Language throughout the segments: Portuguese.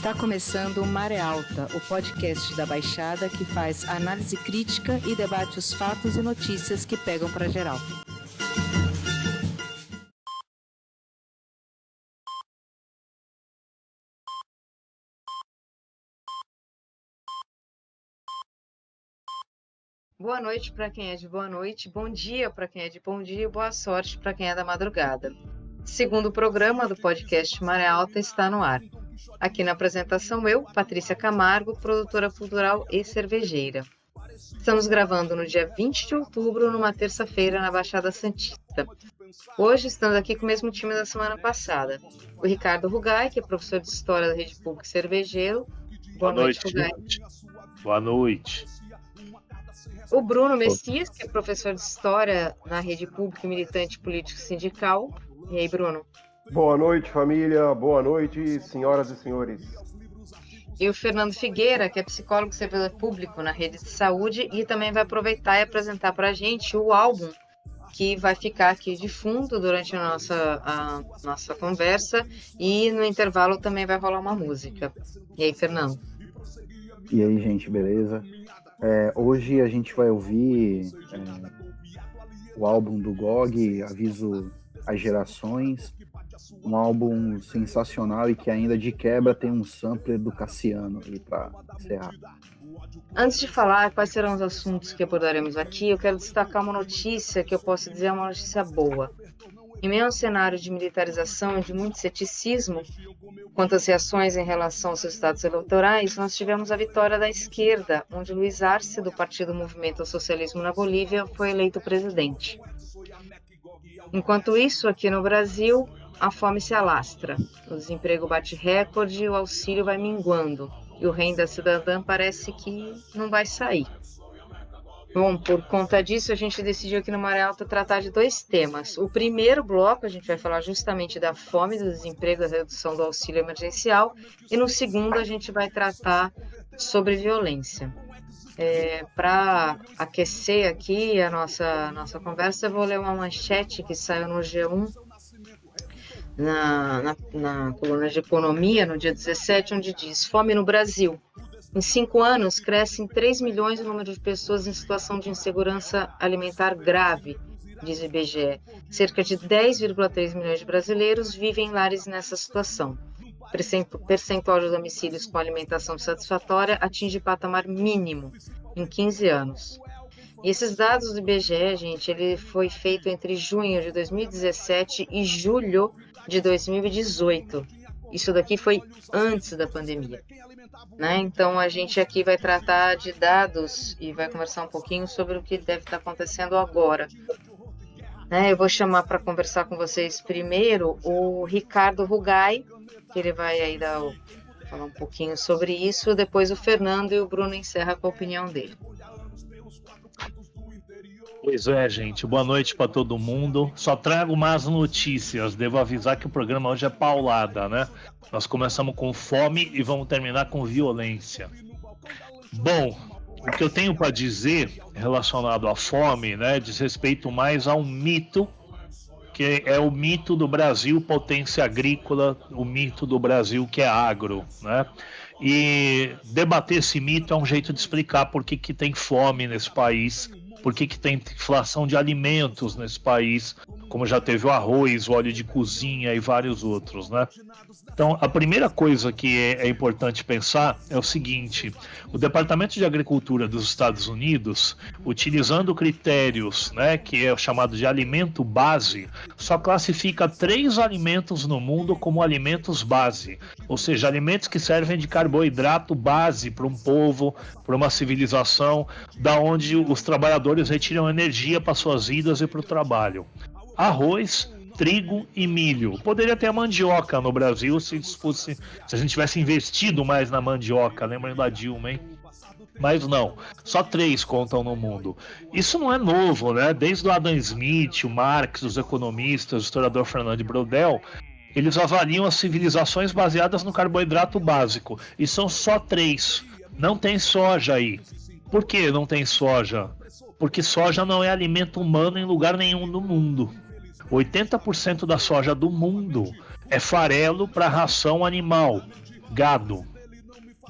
Está começando o Maré Alta, o podcast da Baixada que faz análise crítica e debate os fatos e notícias que pegam para geral. Boa noite para quem é de boa noite, bom dia para quem é de bom dia e boa sorte para quem é da madrugada. Segundo programa do podcast Maré Alta está no ar. Aqui na apresentação eu, Patrícia Camargo, produtora cultural e cervejeira. Estamos gravando no dia 20 de outubro, numa terça-feira, na Baixada Santista. Hoje estamos aqui com o mesmo time da semana passada. O Ricardo Rugai, que é professor de História da Rede Pública e cervejeiro. Boa noite, Rugai. Boa noite. O Bruno Messias, que é professor de História na Rede Pública e militante político sindical. E aí, Bruno? Boa noite, família. Boa noite, senhoras e senhores. E o Fernando Figueira, que é psicólogo e servidor público na Rede de Saúde e também vai aproveitar e apresentar para a gente o álbum que vai ficar aqui de fundo durante a nossa conversa e no intervalo também vai rolar uma música. E aí, Fernando? E aí, gente, beleza? Hoje a gente vai ouvir o álbum do GOG, Aviso às Gerações, um álbum sensacional e que ainda de quebra tem um sampler do Cassiano aí para encerrar. Antes de falar quais serão os assuntos que abordaremos aqui, eu quero destacar uma notícia que eu posso dizer é uma notícia boa. Em meio a um cenário de militarização e de muito ceticismo quanto às reações em relação aos resultados eleitorais, nós tivemos a vitória da esquerda, onde Luiz Arce, do Partido Movimento ao Socialismo na Bolívia, foi eleito presidente. Enquanto isso, aqui no Brasil, a fome se alastra, o desemprego bate recorde e o auxílio vai minguando, e o renda cidadã parece que não vai sair. Bom, por conta disso, a gente decidiu aqui no Maré Alta tratar de dois temas. O primeiro bloco, a gente vai falar justamente da fome, do desemprego, da redução do auxílio emergencial. E no segundo, a gente vai tratar sobre violência. Para aquecer aqui a nossa conversa, eu vou ler uma manchete que saiu no G1, na coluna de economia, no dia 17, onde diz: fome no Brasil. Em 5 anos, cresce em 3 milhões o número de pessoas em situação de insegurança alimentar grave, diz o IBGE. Cerca de 10,3 milhões de brasileiros vivem em lares nessa situação. Percentual de domicílios com alimentação satisfatória atinge patamar mínimo em 15 anos. E esses dados do IBGE, gente, ele foi feito entre junho de 2017 e julho de 2018. Isso daqui foi antes da pandemia, né? Então a gente aqui vai tratar de dados e vai conversar um pouquinho sobre o que deve estar acontecendo agora. Eu vou chamar para conversar com vocês primeiro o Ricardo Rugai, que ele vai aí falar um pouquinho sobre isso, depois o Fernando e o Bruno encerram com a opinião dele. Pois é, gente. Boa noite para todo mundo. Só trago más notícias. Devo avisar que o programa hoje é paulada, né? Nós começamos com fome e vamos terminar com violência. Bom, o que eu tenho para dizer relacionado à fome, né, diz respeito mais a um mito, que é o mito do Brasil potência agrícola, o mito do Brasil que é agro, né? E debater esse mito é um jeito de explicar por que tem fome nesse país, por que tem inflação de alimentos nesse país, como já teve o arroz, o óleo de cozinha e vários outros, né? Então, a primeira coisa que é importante pensar é o seguinte: o Departamento de Agricultura dos Estados Unidos, utilizando critérios, né, que é o chamado de alimento base, só classifica 3 alimentos no mundo como alimentos base, ou seja, alimentos que servem de carboidrato base para um povo, para uma civilização, da onde os trabalhadores retiram energia para suas vidas e para o trabalho. Arroz, trigo e milho. Poderia ter a mandioca no Brasil se a gente tivesse investido mais na mandioca, lembrando da Dilma, hein? Mas não, só 3 contam no mundo. Isso não é novo, né? Desde o Adam Smith, o Marx, os economistas, o historiador Fernando Brodel, eles avaliam as civilizações baseadas no carboidrato básico. E são só 3. Não tem soja aí. Por que não tem soja? Porque soja não é alimento humano em lugar nenhum do mundo. 80% da soja do mundo é farelo para ração animal, gado.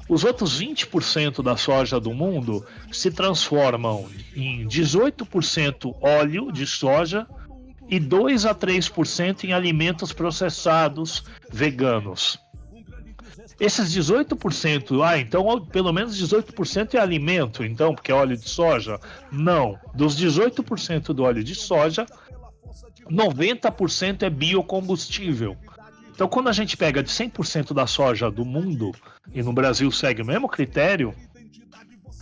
Os outros 20% da soja do mundo se transformam em 18% óleo de soja e 2 a 3% em alimentos processados veganos. Esses 18%, então pelo menos 18% é alimento, então, porque é óleo de soja? Não. Dos 18% do óleo de soja, 90% é biocombustível. Então, quando a gente pega de 100% da soja do mundo, e no Brasil segue o mesmo critério,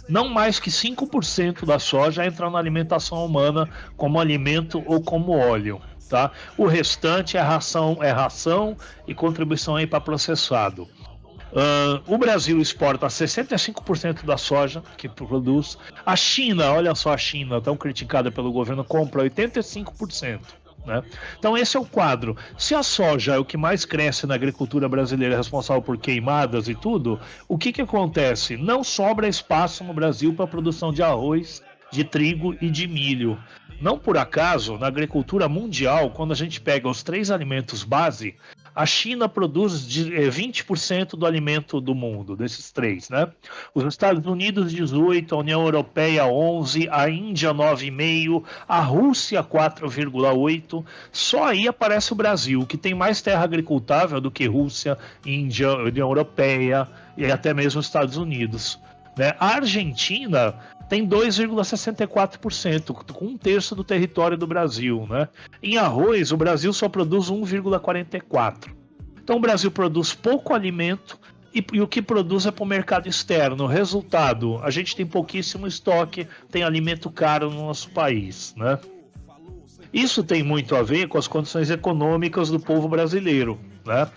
não mais que 5% da soja entra na alimentação humana como alimento ou como óleo. Tá? O restante é ração e contribuição aí para processado. O Brasil exporta 65% da soja que produz. A China, olha só a China, tão criticada pelo governo, compra 85%. Né? Então esse é o quadro. Se a soja é o que mais cresce na agricultura brasileira, responsável por queimadas e tudo, o que acontece? Não sobra espaço no Brasil para a produção de arroz, de trigo e de milho. Não por acaso, na agricultura mundial, quando a gente pega os 3 alimentos base, a China produz 20% do alimento do mundo, desses 3, né? Os Estados Unidos 18%, a União Europeia 11%, a Índia 9,5%, a Rússia 4,8%. Só aí aparece o Brasil, que tem mais terra agricultável do que Rússia, Índia, União Europeia e até mesmo os Estados Unidos. Né? A Argentina tem 2,64%, com 1/3 do território do Brasil. Né? Em arroz, o Brasil só produz 1,44%. Então o Brasil produz pouco alimento e o que produz é para o mercado externo. Resultado, a gente tem pouquíssimo estoque, tem alimento caro no nosso país. Né? Isso tem muito a ver com as condições econômicas do povo brasileiro. Né?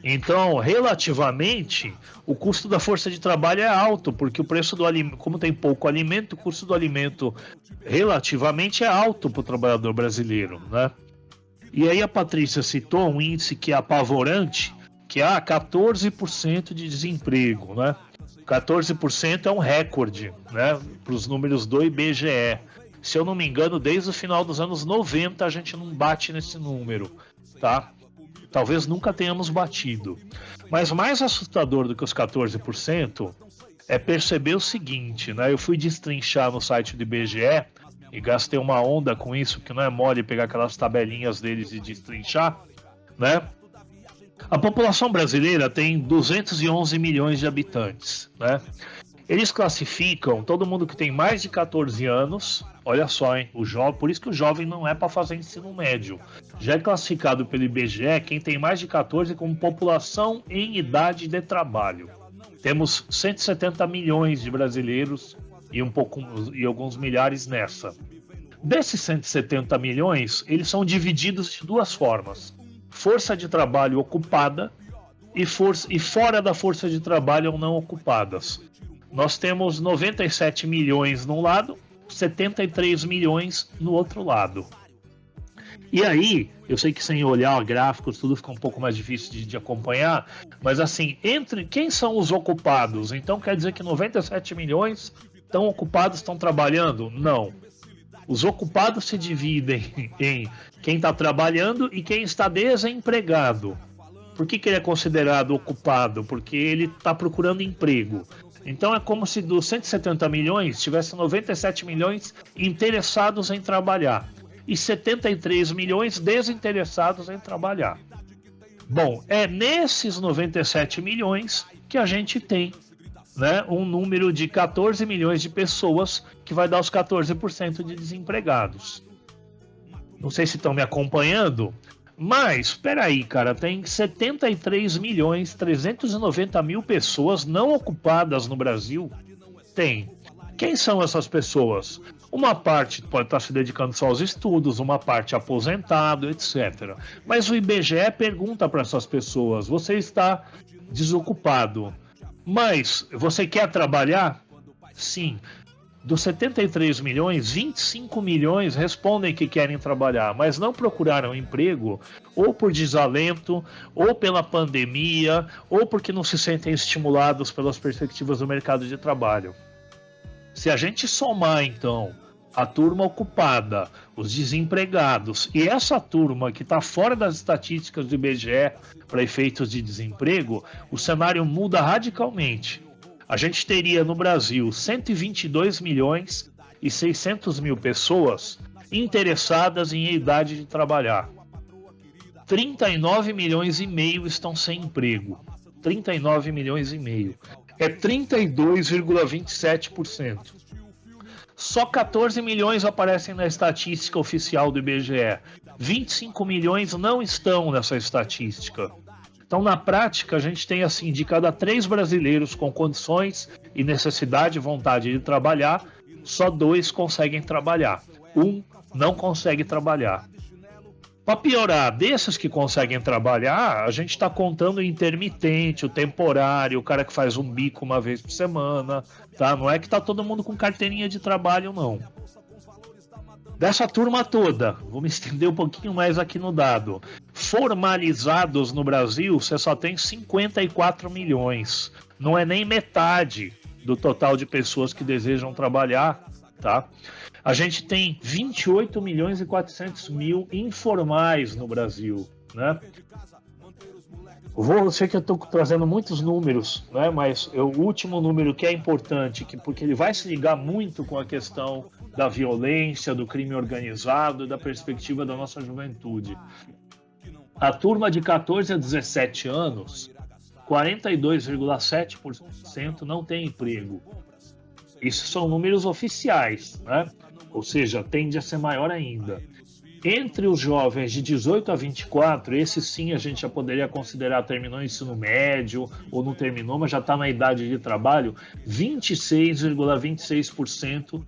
Então, relativamente, o custo da força de trabalho é alto, porque o preço do alimento, como tem pouco alimento, o custo do alimento relativamente é alto para o trabalhador brasileiro. Né? E aí a Patrícia citou um índice que é apavorante, que é 14% de desemprego. Né? 14% é um recorde, né, para os números do IBGE. Se eu não me engano, desde o final dos anos 90 a gente não bate nesse número, tá? Talvez nunca tenhamos batido. Mas mais assustador do que os 14% é perceber o seguinte, né? Eu fui destrinchar no site do IBGE e gastei uma onda com isso, que não é mole pegar aquelas tabelinhas deles e destrinchar, né? A população brasileira tem 211 milhões de habitantes, né? Eles classificam todo mundo que tem mais de 14 anos, olha só, hein, por isso que o jovem não é para fazer ensino médio. Já é classificado pelo IBGE quem tem mais de 14 como população em idade de trabalho. Temos 170 milhões de brasileiros e alguns milhares nessa. Desses 170 milhões, eles são divididos de 2 formas. Força de trabalho ocupada e fora da força de trabalho não ocupadas. Nós temos 97 milhões num lado, 73 milhões no outro lado. E aí, eu sei que sem olhar gráficos tudo fica um pouco mais difícil de acompanhar, mas assim, entre quem são os ocupados? Então quer dizer que 97 milhões estão ocupados, estão trabalhando? Não. Os ocupados se dividem em quem está trabalhando e quem está desempregado. Por que ele é considerado ocupado? Porque ele está procurando emprego. Então é como se dos 170 milhões tivesse 97 milhões interessados em trabalhar e 73 milhões desinteressados em trabalhar. Bom, é nesses 97 milhões que a gente tem, né, um número de 14 milhões de pessoas que vai dar os 14% de desempregados. Não sei se estão me acompanhando, mas, peraí, cara, tem 73 milhões 390 mil pessoas não ocupadas no Brasil? Tem. Quem são essas pessoas? Uma parte pode estar se dedicando só aos estudos, uma parte aposentado, etc. Mas o IBGE pergunta para essas pessoas, você está desocupado, mas você quer trabalhar? Sim. Dos 73 milhões, 25 milhões respondem que querem trabalhar, mas não procuraram emprego, ou por desalento, ou pela pandemia, ou porque não se sentem estimulados pelas perspectivas do mercado de trabalho. Se a gente somar, então, a turma ocupada, os desempregados, e essa turma que está fora das estatísticas do IBGE para efeitos de desemprego, o cenário muda radicalmente. a gente teria no Brasil 122 milhões e 600 mil pessoas interessadas em idade de trabalhar. 39 milhões e meio estão sem emprego. 39 milhões e meio. É 32,27%. Só 14 milhões aparecem na estatística oficial do IBGE. 25 milhões não estão nessa estatística. Então, na prática, a gente tem assim, de cada 3 brasileiros com condições e necessidade e vontade de trabalhar, só 2 conseguem trabalhar. 1 não consegue trabalhar. Para piorar, desses que conseguem trabalhar, a gente está contando o intermitente, o temporário, o cara que faz um bico uma vez por semana, tá? Não é que tá todo mundo com carteirinha de trabalho, não. Dessa turma toda, vou me estender um pouquinho mais aqui no dado. Formalizados no Brasil, você só tem 54 milhões. Não é nem metade do total de pessoas que desejam trabalhar, tá? A gente tem 28 milhões e 400 mil informais no Brasil, né? Eu sei que eu estou trazendo muitos números, né? Mas o último número que é importante, porque ele vai se ligar muito com a questão da violência, do crime organizado e da perspectiva da nossa juventude. A turma de 14 a 17 anos, 42,7% não tem emprego. Isso são números oficiais, né? Ou seja, tende a ser maior ainda. Entre os jovens de 18 a 24, esse sim a gente já poderia considerar terminou o ensino médio ou não terminou, mas já está na idade de trabalho, 26,26%,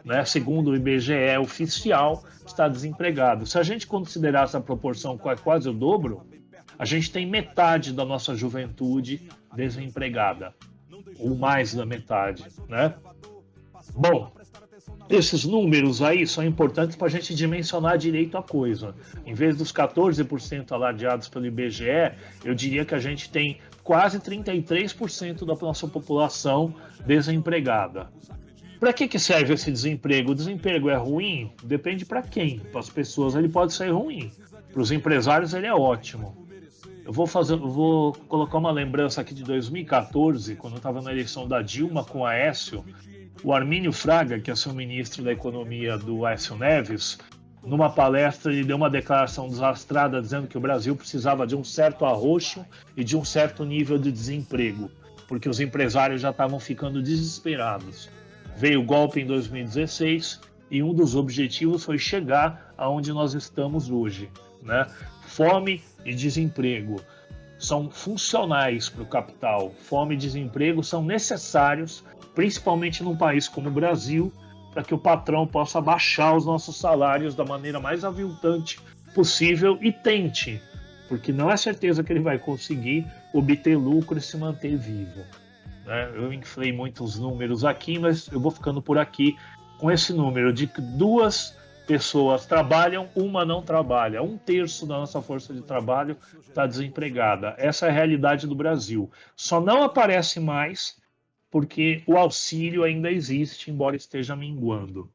né, segundo o IBGE oficial, está desempregado. Se a gente considerar essa proporção quase o dobro, a gente tem metade da nossa juventude desempregada, ou mais da metade, né? Bom, esses números aí são importantes para a gente dimensionar direito a coisa. Em vez dos 14% alardeados pelo IBGE, eu diria que a gente tem quase 33% da nossa população desempregada. Para que serve esse desemprego? O desemprego é ruim? Depende para quem. Para as pessoas ele pode ser ruim. Para os empresários ele é ótimo. Eu vou colocar uma lembrança aqui de 2014, quando eu estava na eleição da Dilma com o Aécio. O Armínio Fraga, que é o ministro da Economia do Aécio Neves, numa palestra ele deu uma declaração desastrada dizendo que o Brasil precisava de um certo arroxo e de um certo nível de desemprego, porque os empresários já estavam ficando desesperados. Veio o golpe em 2016 e um dos objetivos foi chegar aonde nós estamos hoje, né? Fome e desemprego são funcionais para o capital. Fome e desemprego são necessários, principalmente num país como o Brasil, para que o patrão possa baixar os nossos salários da maneira mais aviltante possível e tente, porque não é certeza que ele vai conseguir obter lucro e se manter vivo, né? Eu inflei muitos números aqui, mas eu vou ficando por aqui com esse número de que 2 pessoas trabalham, uma não trabalha. 1/3 da nossa força de trabalho está desempregada. Essa é a realidade do Brasil. Só não aparece mais porque o auxílio ainda existe, embora esteja minguando.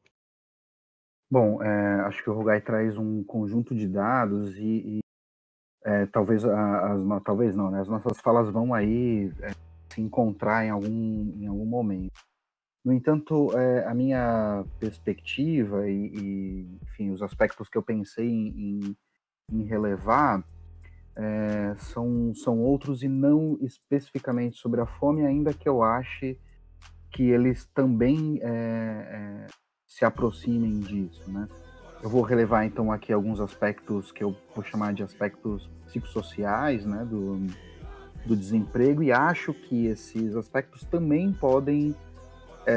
Bom, acho que o Rugai traz um conjunto de dados e talvez talvez não, né? As nossas falas vão aí se encontrar em algum momento. No entanto, a minha perspectiva enfim, os aspectos que eu pensei em relevar são outros e não especificamente sobre a fome, ainda que eu ache que eles também se aproximem disso, né? Eu vou relevar então aqui alguns aspectos que eu vou chamar de aspectos psicossociais, né, do desemprego, e acho que esses aspectos também podem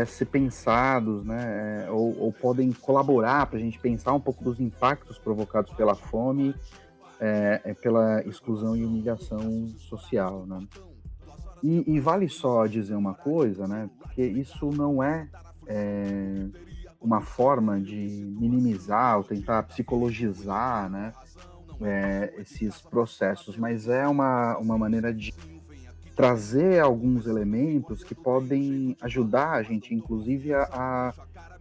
ser pensados, né, ou podem colaborar para a gente pensar um pouco dos impactos provocados pela fome, pela exclusão e humilhação social, né? E vale só dizer uma coisa, né, porque isso não é uma forma de minimizar ou tentar psicologizar, né, esses processos, mas é uma maneira de trazer alguns elementos que podem ajudar a gente, inclusive, a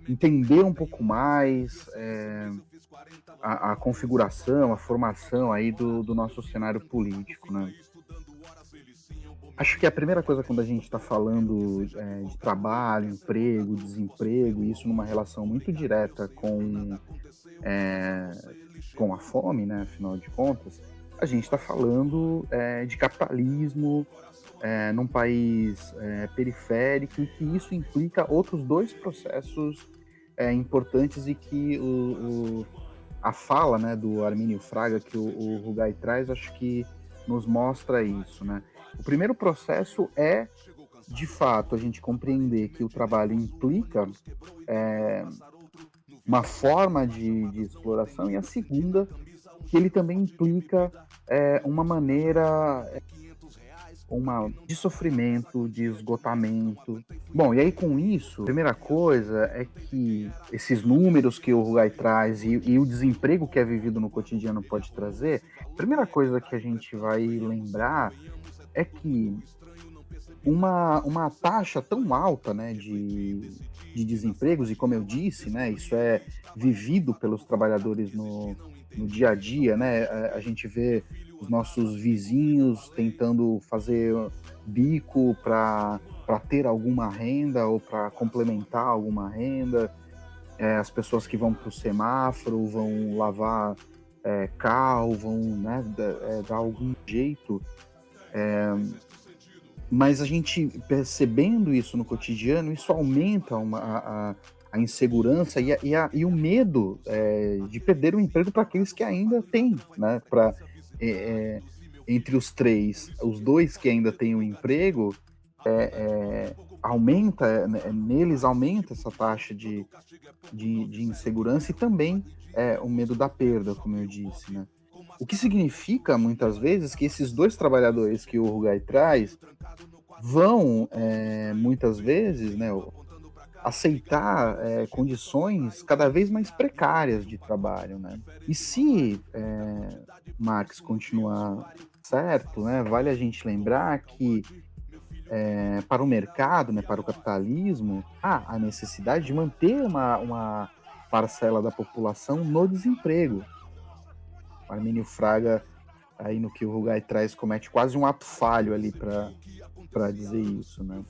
entender um pouco mais a configuração, a formação aí do nosso cenário político, né? Acho que a primeira coisa quando a gente está falando de trabalho, emprego, desemprego, e isso numa relação muito direta com a fome, né, afinal de contas, a gente está falando de capitalismo num país periférico e que isso implica outros dois processos importantes e que a fala, né, do Armínio Fraga que o Rugai traz, acho que nos mostra isso, né? O primeiro processo é, de fato, a gente compreender que o trabalho implica uma forma de exploração, e a segunda, que ele também implica uma maneira de sofrimento, de esgotamento. Bom, e aí com isso, a primeira coisa é que esses números que o Rugai traz e o desemprego que é vivido no cotidiano pode trazer, a primeira coisa que a gente vai lembrar é que uma taxa tão alta, né, de desempregos, e como eu disse, né, isso é vivido pelos trabalhadores no dia a dia, né, a gente vê os nossos vizinhos tentando fazer bico para ter alguma renda ou para complementar alguma renda, as pessoas que vão para o semáforo, vão lavar carro, vão, né, dar algum jeito. Mas a gente percebendo isso no cotidiano, isso aumenta a insegurança e o medo de perder o emprego para aqueles que ainda têm, né? Entre os três, os dois que ainda têm o emprego, neles aumenta essa taxa de insegurança e também o medo da perda, como eu disse, né? O que significa, muitas vezes, que esses dois trabalhadores que o Rugai traz vão, muitas vezes, né, aceitar condições cada vez mais precárias de trabalho, né? E se Marx continuar certo, né, vale a gente lembrar que para o mercado, né, para o capitalismo, há a necessidade de manter uma parcela da população no desemprego. O Armínio Fraga, aí no que o Rugai traz, comete quase um ato falho ali para dizer isso, né?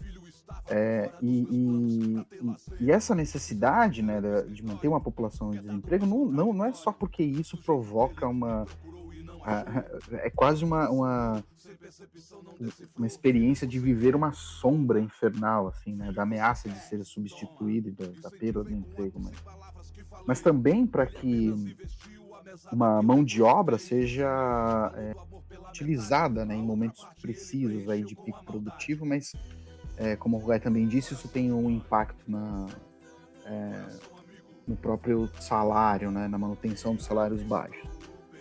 E essa necessidade, né, de manter uma população em desemprego não é só porque isso provoca é quase uma experiência de viver uma sombra infernal, assim, né, da ameaça de ser substituído e da perda do emprego, mas também para que uma mão de obra seja utilizada, né, em momentos precisos aí de pico produtivo, mas como o Rugai também disse, isso tem um impacto no próprio salário, né, na manutenção dos salários baixos.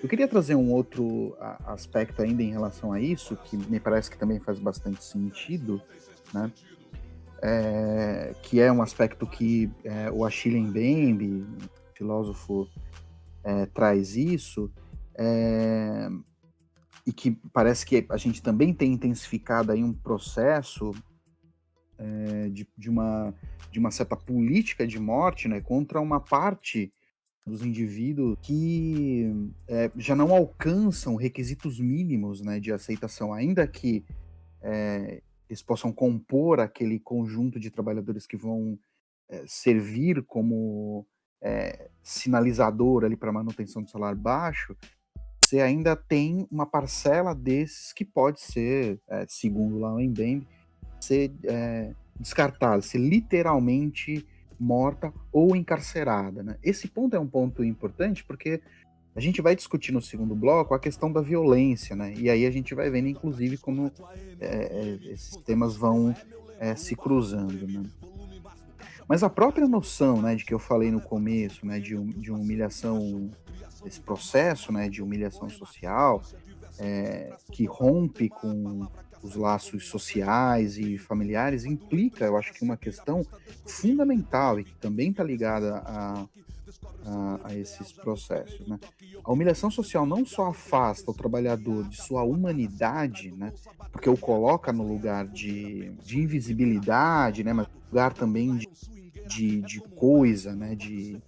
Eu queria trazer um outro aspecto ainda em relação a isso, que me parece que também faz bastante sentido, né, que é um aspecto que o Achille Mbembe, filósofo, traz isso, e que parece que a gente também tem intensificado aí um processo de uma certa política de morte, né, contra uma parte dos indivíduos que já não alcançam requisitos mínimos, né, de aceitação, ainda que eles possam compor aquele conjunto de trabalhadores que vão servir como sinalizador ali para manutenção do salário baixo. Você ainda tem uma parcela desses que pode ser, segundo lá o Mbembe, ser descartada, ser literalmente morta ou encarcerada, né? Esse ponto é um ponto importante porque a gente vai discutir no segundo bloco a questão da violência, né? E aí a gente vai vendo, inclusive, como esses temas vão se cruzando, né? Mas a própria noção, né, de que eu falei no começo, né, de humilhação, esse processo, né, de humilhação social, que rompe com os laços sociais e familiares, implica, eu acho que uma questão fundamental e que também está ligada a esses processos, né? A humilhação social não só afasta o trabalhador de sua humanidade, né, porque o coloca no lugar de invisibilidade, né, mas no lugar também de coisa, né, de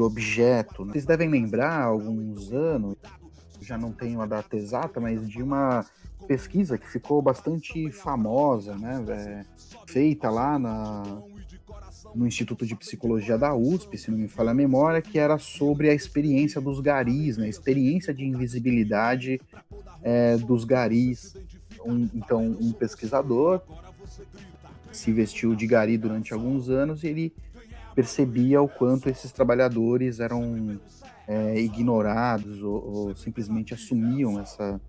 objeto. Vocês devem lembrar, há alguns anos, já não tenho a data exata, mas de uma pesquisa que ficou bastante famosa, né? Feita lá no Instituto de Psicologia da USP, se não me falha a memória, que era sobre a experiência dos garis, né? A experiência de invisibilidade dos garis. Então, um pesquisador se vestiu de gari durante alguns anos e ele percebia o quanto esses trabalhadores eram ignorados ou simplesmente assumiam essa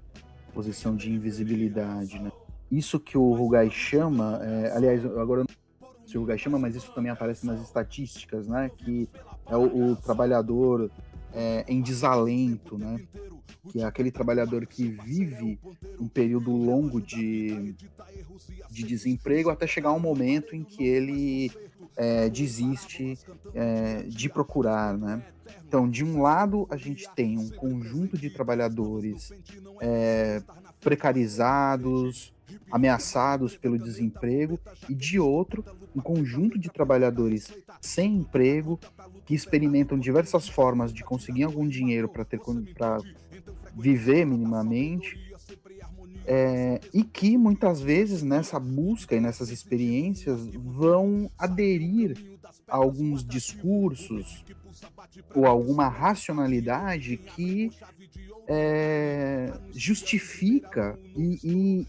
posição de invisibilidade, né? Isso que o Rugai chama, aliás, agora eu não sei se o Rugai chama, mas isso também aparece nas estatísticas, né? Que é o trabalhador em desalento, né? Que é aquele trabalhador que vive um período longo de desemprego até chegar um momento em que ele desiste de procurar, né? Então, de um lado, a gente tem um conjunto de trabalhadores precarizados, ameaçados pelo desemprego, e de outro, um conjunto de trabalhadores sem emprego, que experimentam diversas formas de conseguir algum dinheiro para viver minimamente, e que muitas vezes nessa busca e nessas experiências vão aderir a alguns discursos ou alguma racionalidade que justifica e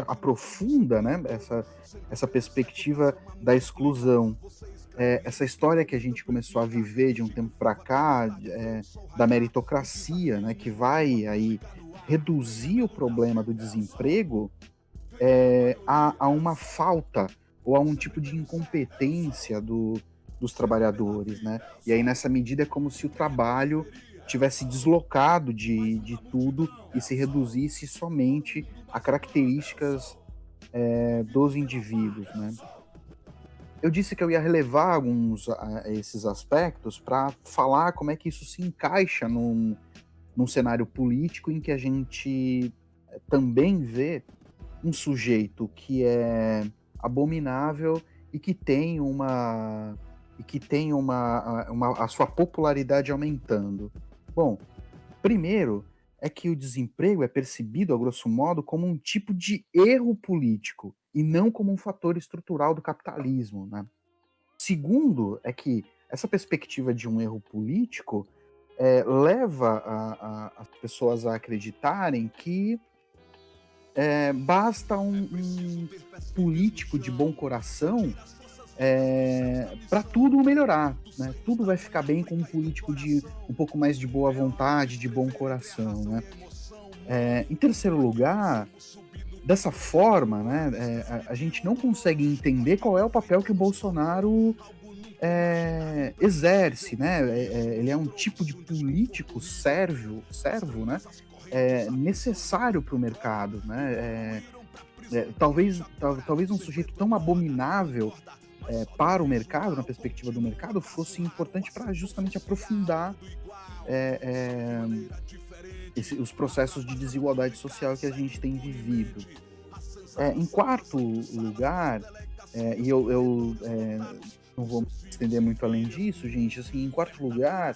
aprofunda, né, essa perspectiva da exclusão. Essa história que a gente começou a viver de um tempo para cá, da meritocracia, né, que vai aí reduzir o problema do desemprego a uma falta ou a um tipo de incompetência dos trabalhadores, né? E aí, nessa medida, é como se o trabalho tivesse deslocado de tudo e se reduzisse somente a características dos indivíduos, né? Eu disse que eu ia relevar alguns esses aspectos para falar como é que isso se encaixa num cenário político em que a gente também vê um sujeito que é abominável e que tem a sua popularidade aumentando. Bom, primeiro é que o desemprego é percebido, a grosso modo, como um tipo de erro político e não como um fator estrutural do capitalismo, né? Segundo é que essa perspectiva de um erro político leva as pessoas a acreditarem que basta um político de bom coração para tudo melhorar, né? Tudo vai ficar bem com um político de um pouco mais de boa vontade, de bom coração, né? Em terceiro lugar, dessa forma, né, a gente não consegue entender qual é o papel que o Bolsonaro exerce, né? Ele é um tipo de político servo, né? Necessário para o mercado, né? Talvez um sujeito tão abominável para o mercado, na perspectiva do mercado, fosse importante para justamente aprofundar os processos de desigualdade social que a gente tem vivido. Em quarto lugar, e eu não vou me estender muito além disso, gente, assim, em quarto lugar,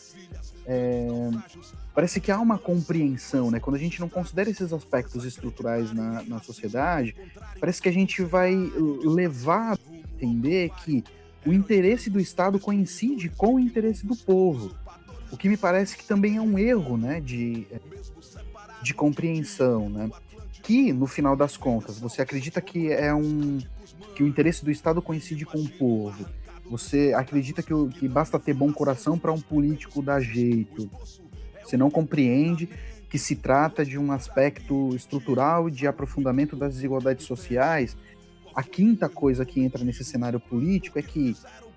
parece que há uma compreensão, né? Quando a gente não considera esses aspectos estruturais na sociedade, parece que a gente vai levar a entender que o interesse do Estado coincide com o interesse do povo, o que me parece que também é um erro, né, de compreensão, né? Que, no final das contas, você acredita que que o interesse do Estado coincide com o povo, você acredita que basta ter bom coração para um político dar jeito, você não compreende que se trata de um aspecto estrutural de aprofundamento das desigualdades sociais. A quinta coisa que entra nesse cenário político é que,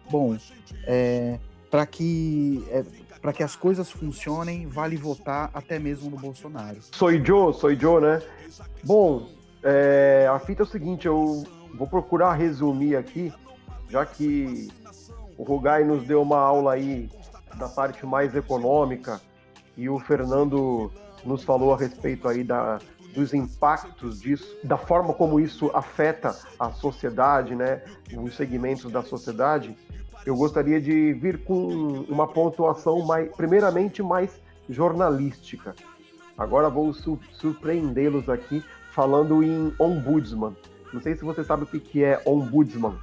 bom, para que as coisas funcionem, vale votar até mesmo no Bolsonaro. Sou Joe, né? Bom, a fita é o seguinte, eu vou procurar resumir aqui, já que o Rugai nos deu uma aula aí da parte mais econômica e o Fernando nos falou a respeito aí dos impactos disso, da forma como isso afeta a sociedade, né? Os segmentos da sociedade. Eu gostaria de vir com uma pontuação primeiramente mais jornalística. Agora vou surpreendê-los aqui falando em ombudsman. Não sei se você sabe o que é ombudsman.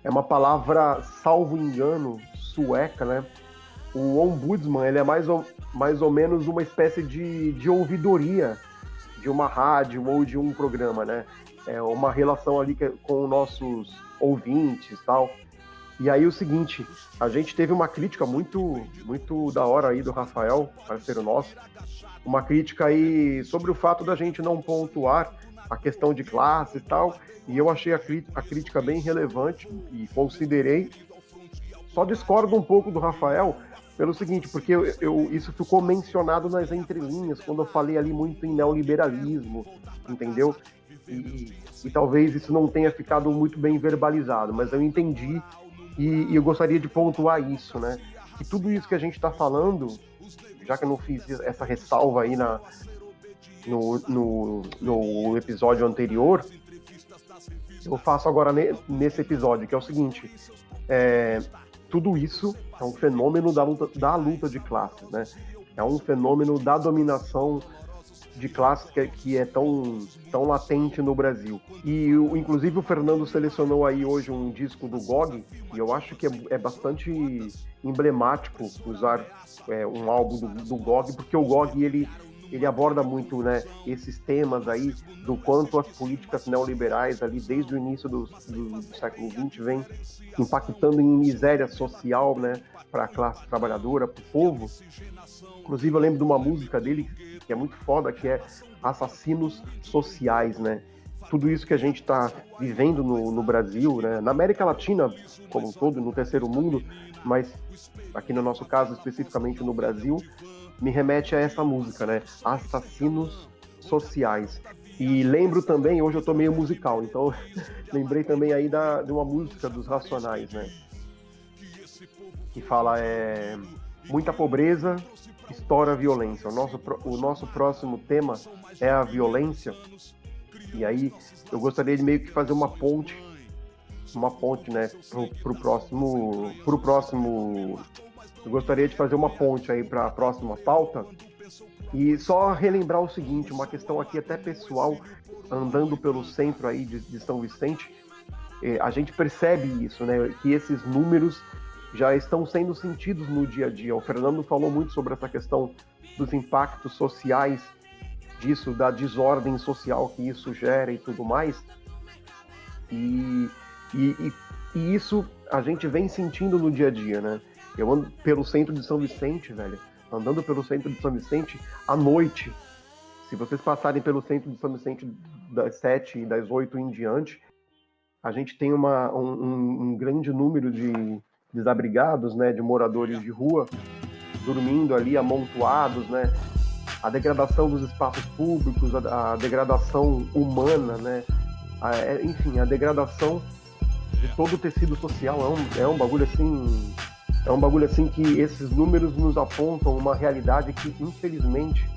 É uma palavra, salvo engano, sueca, né? O ombudsman, ele é mais ou menos uma espécie de ouvidoria de uma rádio ou de um programa, né? É uma relação ali com nossos ouvintes e tal. E aí o seguinte, a gente teve uma crítica muito da hora aí do Rafael, parceiro nosso, uma crítica aí sobre o fato da gente não pontuar a questão de classe e tal, e eu achei a crítica bem relevante e considerei. Só discordo um pouco do Rafael pelo seguinte, porque isso ficou mencionado nas entrelinhas, quando eu falei ali muito em neoliberalismo, entendeu? E talvez isso não tenha ficado muito bem verbalizado, mas eu entendi e eu gostaria de pontuar isso, né? Que tudo isso que a gente está falando, já que eu não fiz essa ressalva aí no episódio anterior, eu faço agora nesse episódio, que é o seguinte, tudo isso é um fenômeno da luta de classes, né? É um fenômeno da dominação de classes que é tão latente no Brasil. E, inclusive, o Fernando selecionou aí hoje um disco do GOG, e eu acho que é bastante emblemático usar um álbum do GOG, porque o GOG, ele aborda muito, né, esses temas aí do quanto as políticas neoliberais ali desde o início do século XX vem impactando em miséria social, né, para a classe trabalhadora, para o povo. Inclusive eu lembro de uma música dele que é muito foda, que é Assassinos Sociais, né? Tudo isso que a gente está vivendo no Brasil, né, na América Latina como um todo, no terceiro mundo, mas aqui no nosso caso especificamente no Brasil, me remete a essa música, né? Assassinos Sociais. E lembro também, hoje eu tô meio musical, então lembrei também aí de uma música dos Racionais, né? Que fala, muita pobreza, estoura a violência. O nosso próximo tema é a violência. E aí eu gostaria de meio que fazer uma ponte, né, pro próximo. Eu gostaria de fazer uma ponte aí para a próxima pauta e só relembrar o seguinte, uma questão aqui até pessoal, andando pelo centro aí de São Vicente, a gente percebe isso, né, que esses números já estão sendo sentidos no dia a dia. O Fernando falou muito sobre essa questão dos impactos sociais disso, da desordem social que isso gera e tudo mais, e isso a gente vem sentindo no dia a dia, né? Eu ando pelo centro de São Vicente, velho. Andando pelo centro de São Vicente à noite. Se vocês passarem pelo centro de São Vicente das 7 e das 8 em diante, a gente tem um grande número de desabrigados, né, de moradores de rua, dormindo ali amontoados, né? A degradação dos espaços públicos, a degradação humana, né? Enfim, a degradação de todo o tecido social é um bagulho assim. É um bagulho assim que esses números nos apontam uma realidade que, infelizmente,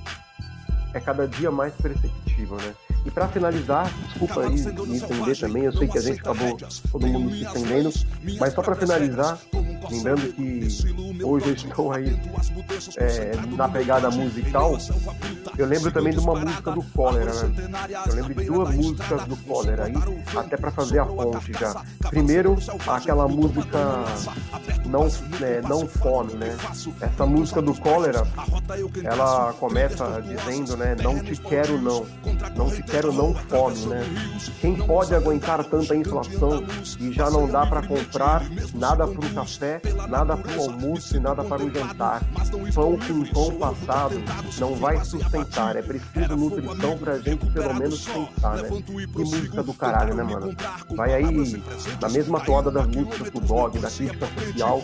é cada dia mais perceptível, né? E para finalizar, desculpa aí me estender também, eu sei que a gente acabou todo mundo se estendendo, mas só para finalizar, lembrando que hoje eu estou aí na pegada musical, eu lembro também de uma música do Cólera, né? Eu lembro de duas músicas do Cólera aí, até para fazer a ponte já. Primeiro, aquela música Não Fome, né? Essa música do Cólera, ela começa dizendo, né, não te quero não fome, né? Quem pode aguentar tanta inflação e já não dá para comprar nada pro café, nada pro almoço e nada para o jantar. Pão com pão passado não vai sustentar, é preciso nutrição pra gente pelo menos pensar, né? Que música do caralho, né, mano? Vai aí na mesma toada das músicas do GOG, da crítica social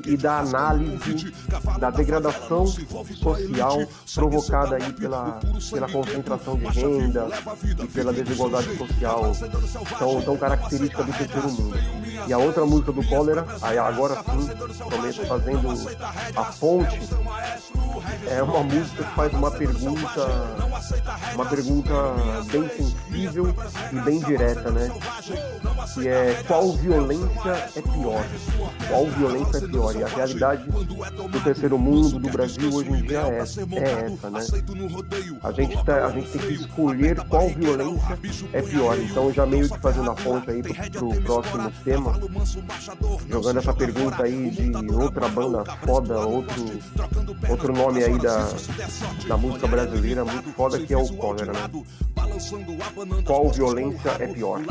e da análise da degradação social provocada aí pela concentração de renda e pela desigualdade social tão característica do terceiro mundo. E a outra música do Cólera, aí agora sim, começo fazendo a ponte, é uma música que faz uma pergunta uma pergunta bem sensível e bem direta, né? Que é qual violência é pior? Qual violência é pior? E a realidade do terceiro mundo, do Brasil hoje em dia é essa, né? A gente tem que escolher qual violência é pior. Então, já meio que fazendo a ponte aí pro próximo tema, jogando essa pergunta aí de outra banda foda, outro nome aí da música brasileira muito foda, que é o Cólera, né? Qual violência é pior?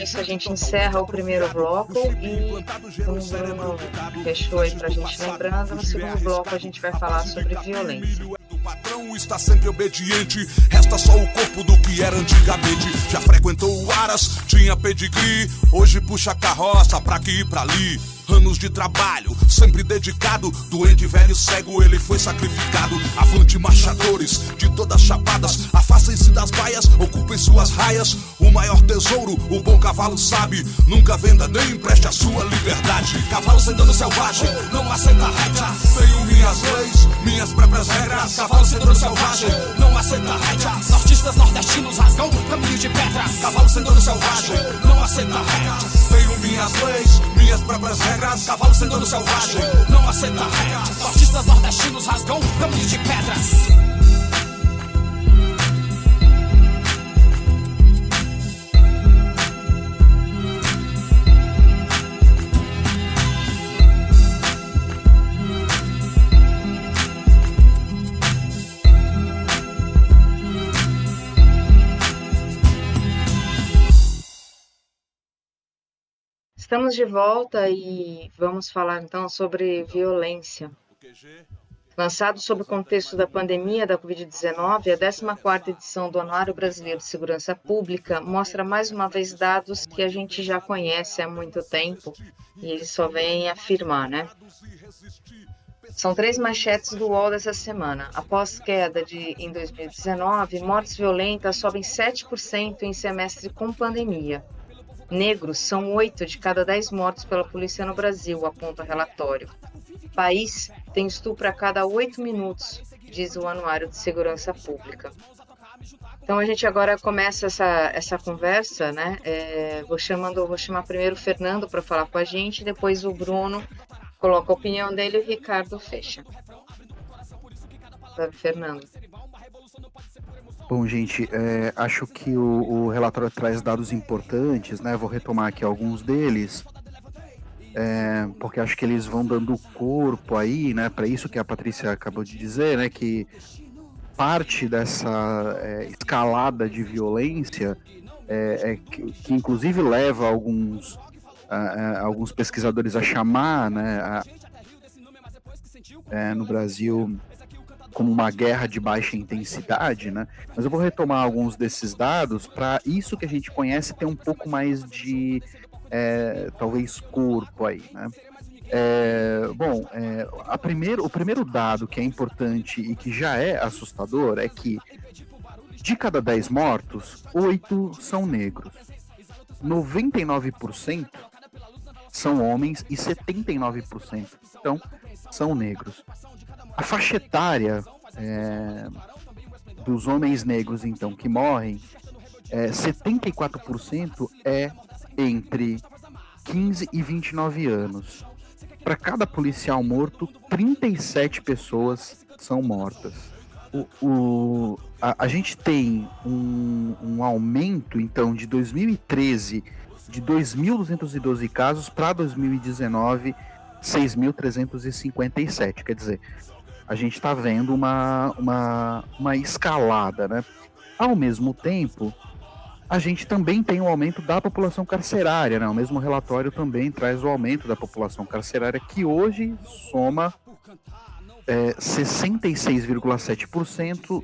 Isso, a gente encerra o primeiro bloco e como o Bruno fechou aí pra gente lembrando, no segundo bloco a gente vai falar sobre violência. O patrão está sempre obediente, resta só o corpo do que era antigamente. Já frequentou o Aras, tinha pedigree, hoje puxa carroça pra aqui e pra ali. Anos de trabalho, sempre dedicado, doente, velho, cego, ele foi sacrificado. Avante, marchadores de todas chapadas, afastem-se das baias, ocupem suas raias. O maior tesouro, o bom cavalo sabe, nunca venda nem empreste a sua liberdade. Cavalo sentando selvagem, não aceita rédea. Tenho minhas leis, minhas próprias regras. Cavalo sentando selvagem, não aceita rédea. Nortistas nordestinos rasgam caminho de pedra. Cavalo sentando selvagem, não aceita rédea. Tenho minhas leis, minhas próprias regras. Cavalo sentando selvagem, não aceita regras. Nortistas nordestinos rasgam caminho de pedras. Estamos de volta e vamos falar então sobre violência. Lançado sob o contexto da pandemia da Covid-19, a 14ª edição do Anuário Brasileiro de Segurança Pública mostra mais uma vez dados que a gente já conhece há muito tempo e eles só vêm afirmar, né? São 3 manchetes do UOL dessa semana. Após queda em 2019, mortes violentas sobem 7% em semestre com pandemia. Negros são 8 de cada 10 mortos pela polícia no Brasil, aponta relatório. País tem estupro a cada 8 minutos, diz o Anuário de Segurança Pública. Então a gente agora começa essa conversa, né? Vou chamar primeiro o Fernando para falar com a gente, depois o Bruno coloca a opinião dele e o Ricardo fecha. Fernando. Bom, gente, acho que o relatório traz dados importantes, né? Vou retomar aqui alguns deles, porque acho que eles vão dando corpo aí, né? Para isso que a Patrícia acabou de dizer, né? Que parte dessa escalada de violência, que inclusive leva alguns pesquisadores a chamar, né? No Brasil, como uma guerra de baixa intensidade, né? Mas eu vou retomar alguns desses dados para isso que a gente conhece ter um pouco mais de, talvez, corpo aí, né? O primeiro dado que é importante e que já é assustador é que de cada 10 mortos, 8 são negros. 99% são homens e 79% são negros. A faixa etária dos homens negros, então, que morrem, 74% é entre 15 e 29 anos. Para cada policial morto, 37 pessoas são mortas. A gente tem um aumento, então, de 2013, de 2.212 casos para 2019, 6.357. Quer dizer, a gente está vendo uma escalada, né? Ao mesmo tempo, a gente também tem um aumento da população carcerária, né? O mesmo relatório também traz o aumento da população carcerária, que hoje soma 66,7%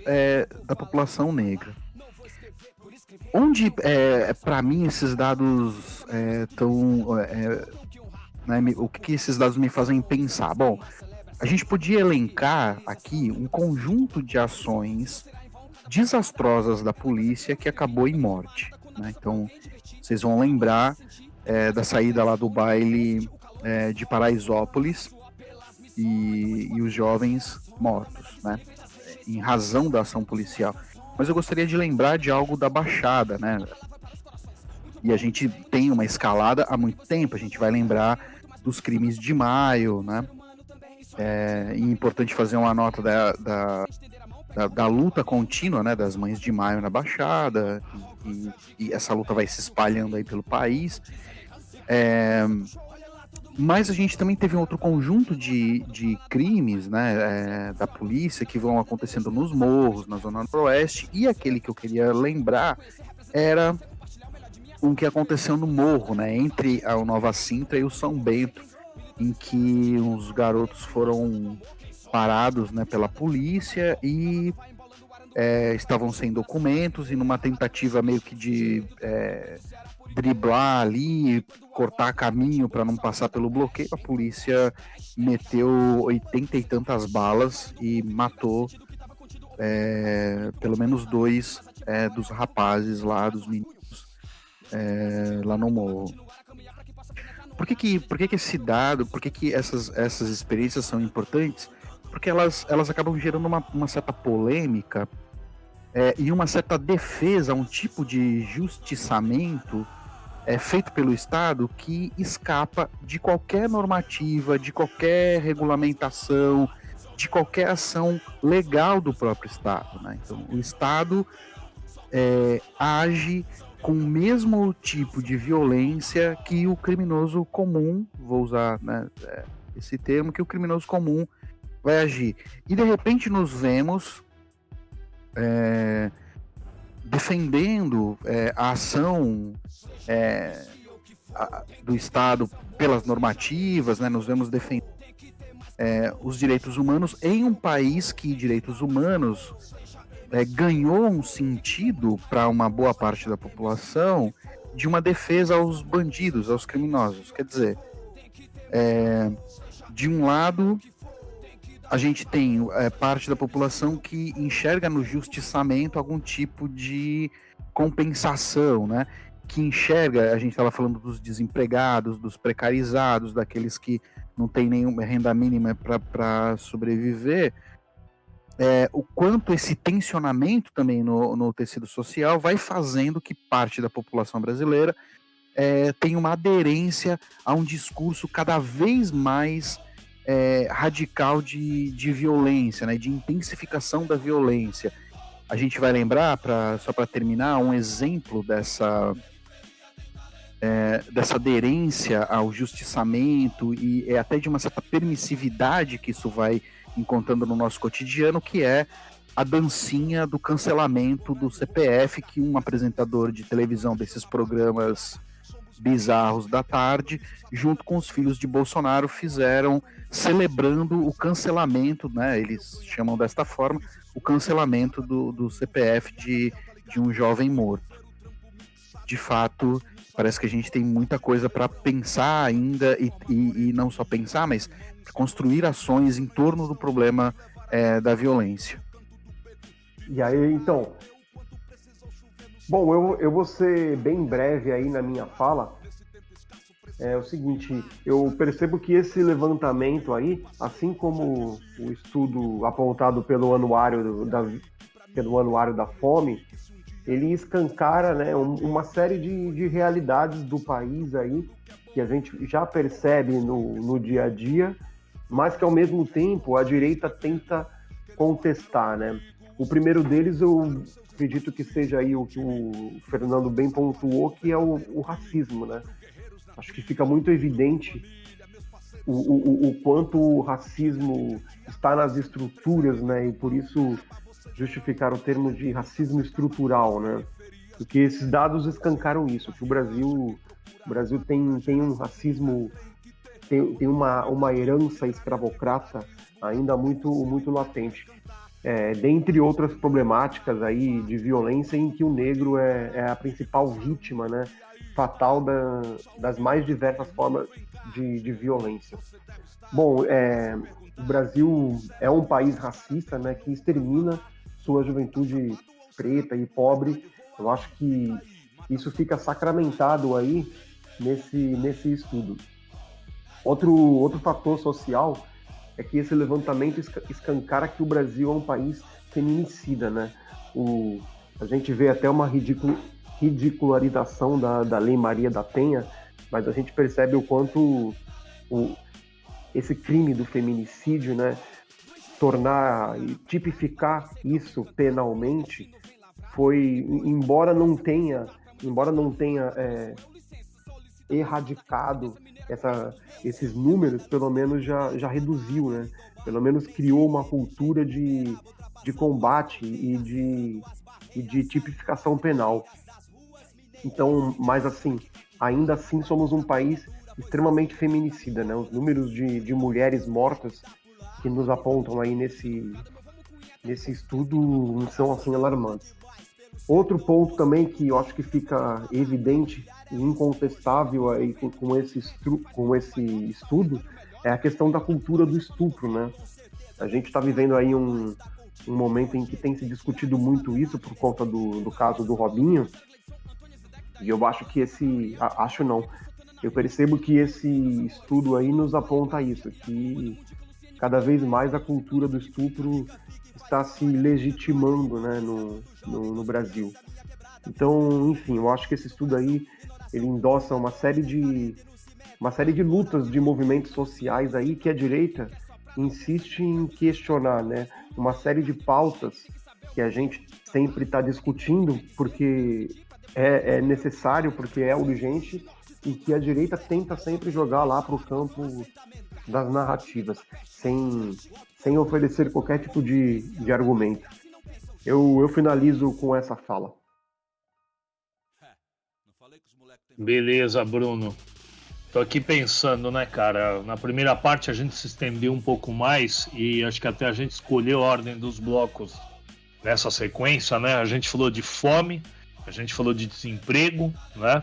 da população negra. Onde, para mim, esses dados estão... né, o que esses dados me fazem pensar? Bom, a gente podia elencar aqui um conjunto de ações desastrosas da polícia que acabou em morte, né? Então, vocês vão lembrar da saída lá do baile de Paraisópolis e os jovens mortos, né? Em razão da ação policial. mas eu gostaria de lembrar de algo da Baixada, né? E a gente tem uma escalada há muito tempo, a gente vai lembrar dos crimes de maio, né? É importante fazer uma nota da luta contínua, né, das Mães de Maio na Baixada, e essa luta vai se espalhando aí pelo país. Mas a gente também teve um outro conjunto de crimes, né, da polícia que vão acontecendo nos morros, na Zona Noroeste, e aquele que eu queria lembrar era um que aconteceu no morro, né, entre a Nova Sintra e o São Bento, em que os garotos foram parados, né, pela polícia e estavam sem documentos, e numa tentativa meio que de driblar ali, cortar caminho para não passar pelo bloqueio, a polícia meteu 80 e tantas balas e matou pelo menos 2 dos rapazes lá, dos meninos lá no morro. Por que esse dado, por que essas experiências são importantes? Porque elas acabam gerando uma certa polêmica e uma certa defesa, um tipo de justiçamento feito pelo Estado que escapa de qualquer normativa, de qualquer regulamentação, de qualquer ação legal do próprio Estado, né? Então, o Estado age com o mesmo tipo de violência que o criminoso comum, vou usar, né, esse termo, que o criminoso comum vai agir. E de repente nos vemos defendendo a ação do Estado pelas normativas, né, nos vemos defendendo os direitos humanos em um país que direitos humanos ganhou um sentido para uma boa parte da população de uma defesa aos bandidos, aos criminosos. Quer dizer, de um lado, a gente tem parte da população que enxerga no justiçamento algum tipo de compensação, né? Que enxerga, a gente estava falando dos desempregados, dos precarizados, daqueles que não têm nenhuma renda mínima para sobreviver, o quanto esse tensionamento também no tecido social vai fazendo que parte da população brasileira tenha uma aderência a um discurso cada vez mais radical de violência, né, de intensificação da violência. A gente vai lembrar, só para terminar, um exemplo dessa aderência ao justiçamento e até de uma certa permissividade que isso vai encontrando no nosso cotidiano, que é a dancinha do cancelamento do CPF, que um apresentador de televisão desses programas bizarros da tarde, junto com os filhos de Bolsonaro, fizeram, celebrando o cancelamento, né, eles chamam desta forma, o cancelamento do CPF de um jovem morto. De fato, parece que a gente tem muita coisa para pensar ainda, e não só pensar, mas construir ações em torno do problema da violência. E aí, então, bom, eu vou ser bem breve aí na minha fala. É o seguinte, eu percebo que esse levantamento aí, assim como o estudo apontado pelo Anuário da Fome, ele escancara, né, uma série de realidades do país aí, que a gente já percebe no dia a dia, mas que ao mesmo tempo a direita tenta contestar, né? O primeiro deles eu acredito que seja aí o que o Fernando bem pontuou, que é o racismo, né? Acho que fica muito evidente o quanto o racismo está nas estruturas, né? E por isso justificar o termo de racismo estrutural, né? Porque esses dados escancaram isso, que o Brasil tem um racismo, tem uma herança escravocrata ainda muito latente. Dentre outras problemáticas aí de violência em que o negro é a principal vítima, né, fatal das mais diversas formas de violência. Bom, o Brasil é um país racista, né, que extermina sua juventude preta e pobre. Eu acho que isso fica sacramentado aí nesse estudo. Outro fator social é que esse levantamento escancara que o Brasil é um país feminicida, né? A gente vê até uma ridicularização da Lei Maria da Penha, mas a gente percebe o quanto esse crime do feminicídio, né, tornar e tipificar isso penalmente foi, embora não tenha erradicado esses números, pelo menos já reduziu, né? Pelo menos criou uma cultura de combate e de tipificação penal. Então, mas assim, ainda assim somos um país extremamente feminicida, né? Os números de mulheres mortas que nos apontam aí nesse estudo são assim alarmantes. Outro ponto também que eu acho que fica evidente e incontestável aí com esse estudo é a questão da cultura do estupro, né? A gente está vivendo aí um momento em que tem se discutido muito isso por conta do caso do Robinho, e eu acho que eu percebo que esse estudo aí nos aponta isso, que cada vez mais a cultura do estupro está se legitimando, né, no Brasil. Então, enfim, eu acho que esse estudo aí, ele endossa uma série de lutas de movimentos sociais aí que a direita insiste em questionar, né, uma série de pautas que a gente sempre está discutindo porque é necessário, porque é urgente, e que a direita tenta sempre jogar lá para o campo das narrativas, sem oferecer qualquer tipo de argumento. Eu finalizo com essa fala. Beleza, Bruno. Tô aqui pensando, né, cara? Na primeira parte a gente se estendeu um pouco mais e acho que até a gente escolheu a ordem dos blocos nessa sequência, né? A gente falou de fome, a gente falou de desemprego, né?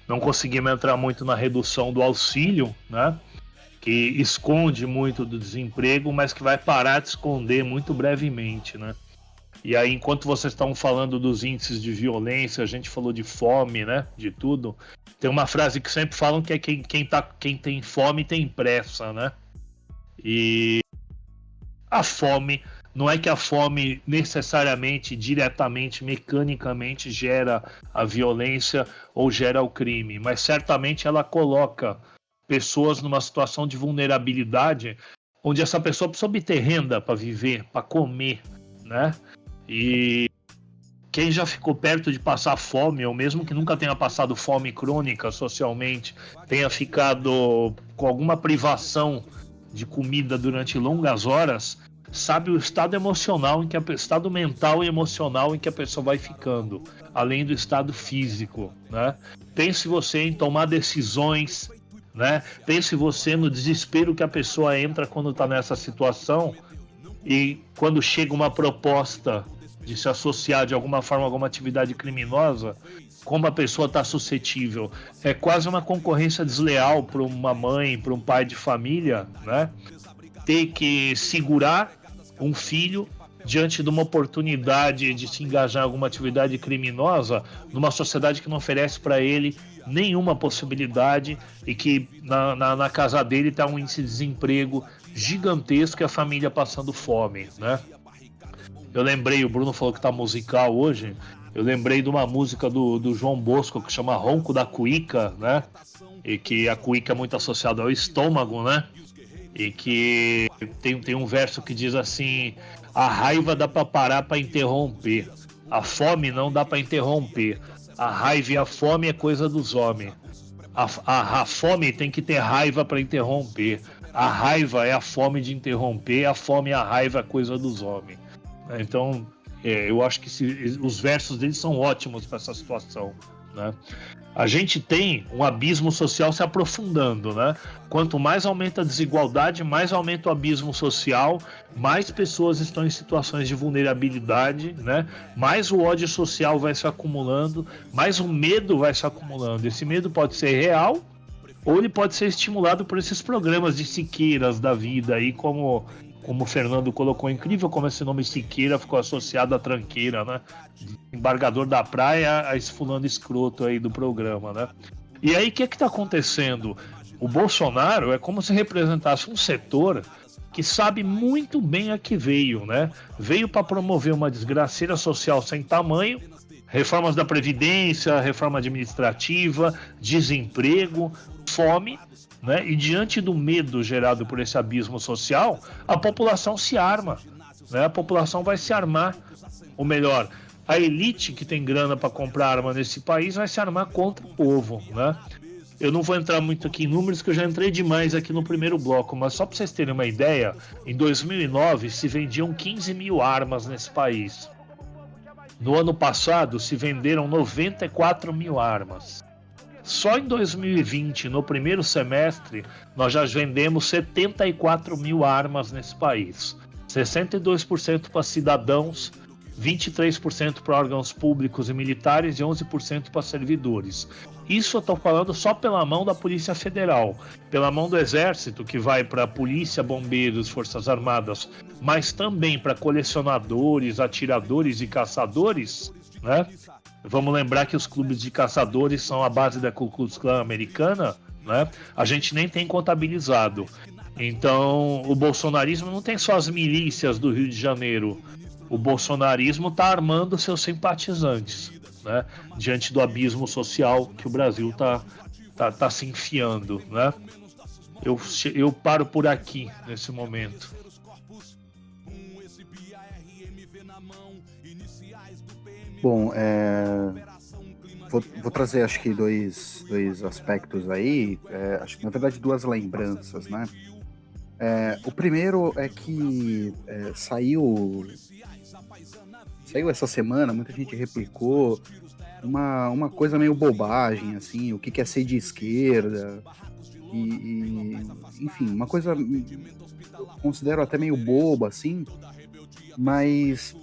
Não conseguimos entrar muito na redução do auxílio, né? Que esconde muito do desemprego, mas que vai parar de esconder muito brevemente, né? E aí, enquanto vocês estavam falando dos índices de violência, a gente falou de fome, né? De tudo. Tem uma frase que sempre falam que é quem tem fome tem pressa, né? E a fome, não é que a fome necessariamente, diretamente, mecanicamente gera a violência ou gera o crime, mas certamente ela coloca pessoas numa situação de vulnerabilidade, onde essa pessoa precisa obter renda para viver, para comer, né? E quem já ficou perto de passar fome, ou mesmo que nunca tenha passado fome crônica socialmente, tenha ficado com alguma privação de comida durante longas horas, sabe o estado emocional estado mental e emocional em que a pessoa vai ficando, além do estado físico, né? Pense você em tomar decisões, né? Pense você no desespero que a pessoa entra quando está nessa situação, e quando chega uma proposta de se associar de alguma forma a alguma atividade criminosa, como a pessoa está suscetível. É quase uma concorrência desleal para uma mãe, para um pai de família, né? Ter que segurar um filho diante de uma oportunidade de se engajar em alguma atividade criminosa numa sociedade que não oferece para ele nenhuma possibilidade e que na casa dele está um índice de desemprego gigantesco e a família passando fome, né? Eu lembrei, o Bruno falou que tá musical hoje, eu lembrei de uma música do João Bosco que chama Ronco da Cuíca, né? E que a cuíca é muito associada ao estômago, né? E que tem um verso que diz assim: a raiva dá pra parar pra interromper, a fome não dá pra interromper, a raiva e a fome é coisa dos homens, a fome tem que ter raiva pra interromper, a raiva é a fome de interromper, a fome e a raiva é coisa dos homens. Então, eu acho que os versos deles são ótimos para essa situação, né? A gente tem um abismo social se aprofundando, né? Quanto mais aumenta a desigualdade, mais aumenta o abismo social, mais pessoas estão em situações de vulnerabilidade, né? Mais o ódio social vai se acumulando, mais o medo vai se acumulando. Esse medo pode ser real ou ele pode ser estimulado por esses programas de Siqueiras da vida aí, como o Fernando colocou, incrível como esse nome Siqueira ficou associado à tranqueira, né? Embargador da praia, a esse fulano escroto aí do programa, né? E aí, o que é que tá acontecendo? O Bolsonaro é como se representasse um setor que sabe muito bem a que veio, né? Veio para promover uma desgraceira social sem tamanho, reformas da Previdência, reforma administrativa, desemprego, fome, né? E diante do medo gerado por esse abismo social, a população se arma, né? A população vai se armar, ou melhor, a elite que tem grana para comprar arma nesse país vai se armar contra o povo, né? Eu não vou entrar muito aqui em números, que eu já entrei demais aqui no primeiro bloco, mas só para vocês terem uma ideia, em 2009 se vendiam 15 mil armas nesse país. No ano passado se venderam 94 mil armas. Só em 2020, no primeiro semestre, nós já vendemos 74 mil armas nesse país. 62% para cidadãos, 23% para órgãos públicos e militares e 11% para servidores. Isso eu estou falando só pela mão da Polícia Federal, pela mão do Exército, que vai para polícia, bombeiros, forças armadas, mas também para colecionadores, atiradores e caçadores, né? Vamos lembrar que os clubes de caçadores são a base da Ku Klux Klan americana, né? A gente nem tem contabilizado. Então, o bolsonarismo não tem só as milícias do Rio de Janeiro. O bolsonarismo está armando seus simpatizantes, né? Diante do abismo social que o Brasil tá se enfiando, né? Eu paro por aqui nesse momento. Bom, vou trazer acho que dois aspectos aí, acho que na verdade duas lembranças, né? O primeiro é que saiu essa semana, muita gente replicou uma coisa meio bobagem, assim, o que é ser de esquerda, enfim, uma coisa eu considero até meio boba, assim, mas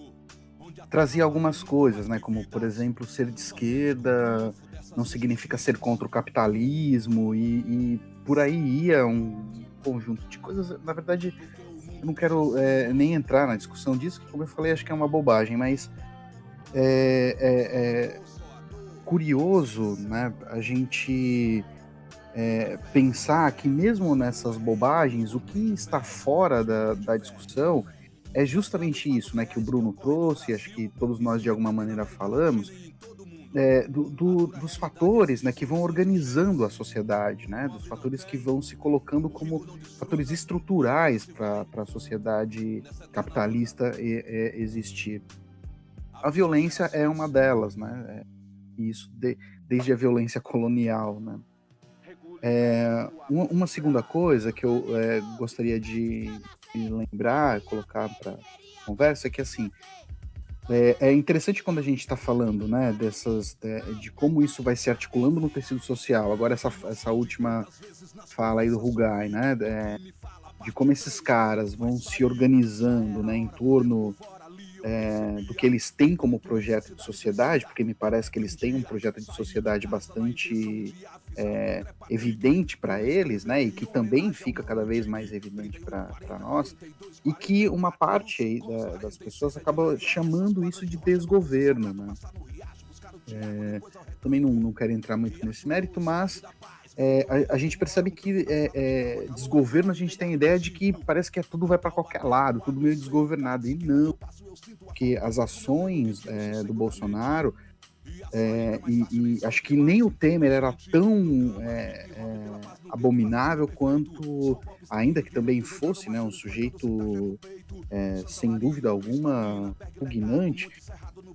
trazia algumas coisas, né, como, por exemplo, ser de esquerda não significa ser contra o capitalismo, e por aí ia um conjunto de coisas. Na verdade, eu não quero nem entrar na discussão disso, que, como eu falei, acho que é uma bobagem, mas é curioso, né, a gente pensar que mesmo nessas bobagens, o que está fora da discussão é justamente isso, né, que o Bruno trouxe, acho que todos nós de alguma maneira falamos, dos fatores, né, que vão organizando a sociedade, né, dos fatores que vão se colocando como fatores estruturais para a sociedade capitalista existir. A violência é uma delas, né, isso desde a violência colonial, né. Uma segunda coisa que eu gostaria de lembrar, colocar para conversa, é que assim, é interessante quando a gente está falando, né, de como isso vai se articulando no tecido social. Agora essa última fala aí do Rugai, né, de como esses caras vão se organizando, né, em torno do que eles têm como projeto de sociedade, porque me parece que eles têm um projeto de sociedade bastante evidente para eles, né, e que também fica cada vez mais evidente para nós, e que uma parte aí das pessoas acaba chamando isso de desgoverno, né. Também não quero entrar muito nesse mérito, mas a gente percebe que desgoverno, a gente tem a ideia de que parece que tudo vai para qualquer lado, tudo meio desgovernado, e não, porque as ações do Bolsonaro, e acho que nem o Temer era tão abominável quanto, ainda que também fosse, né, um sujeito sem dúvida alguma repugnante,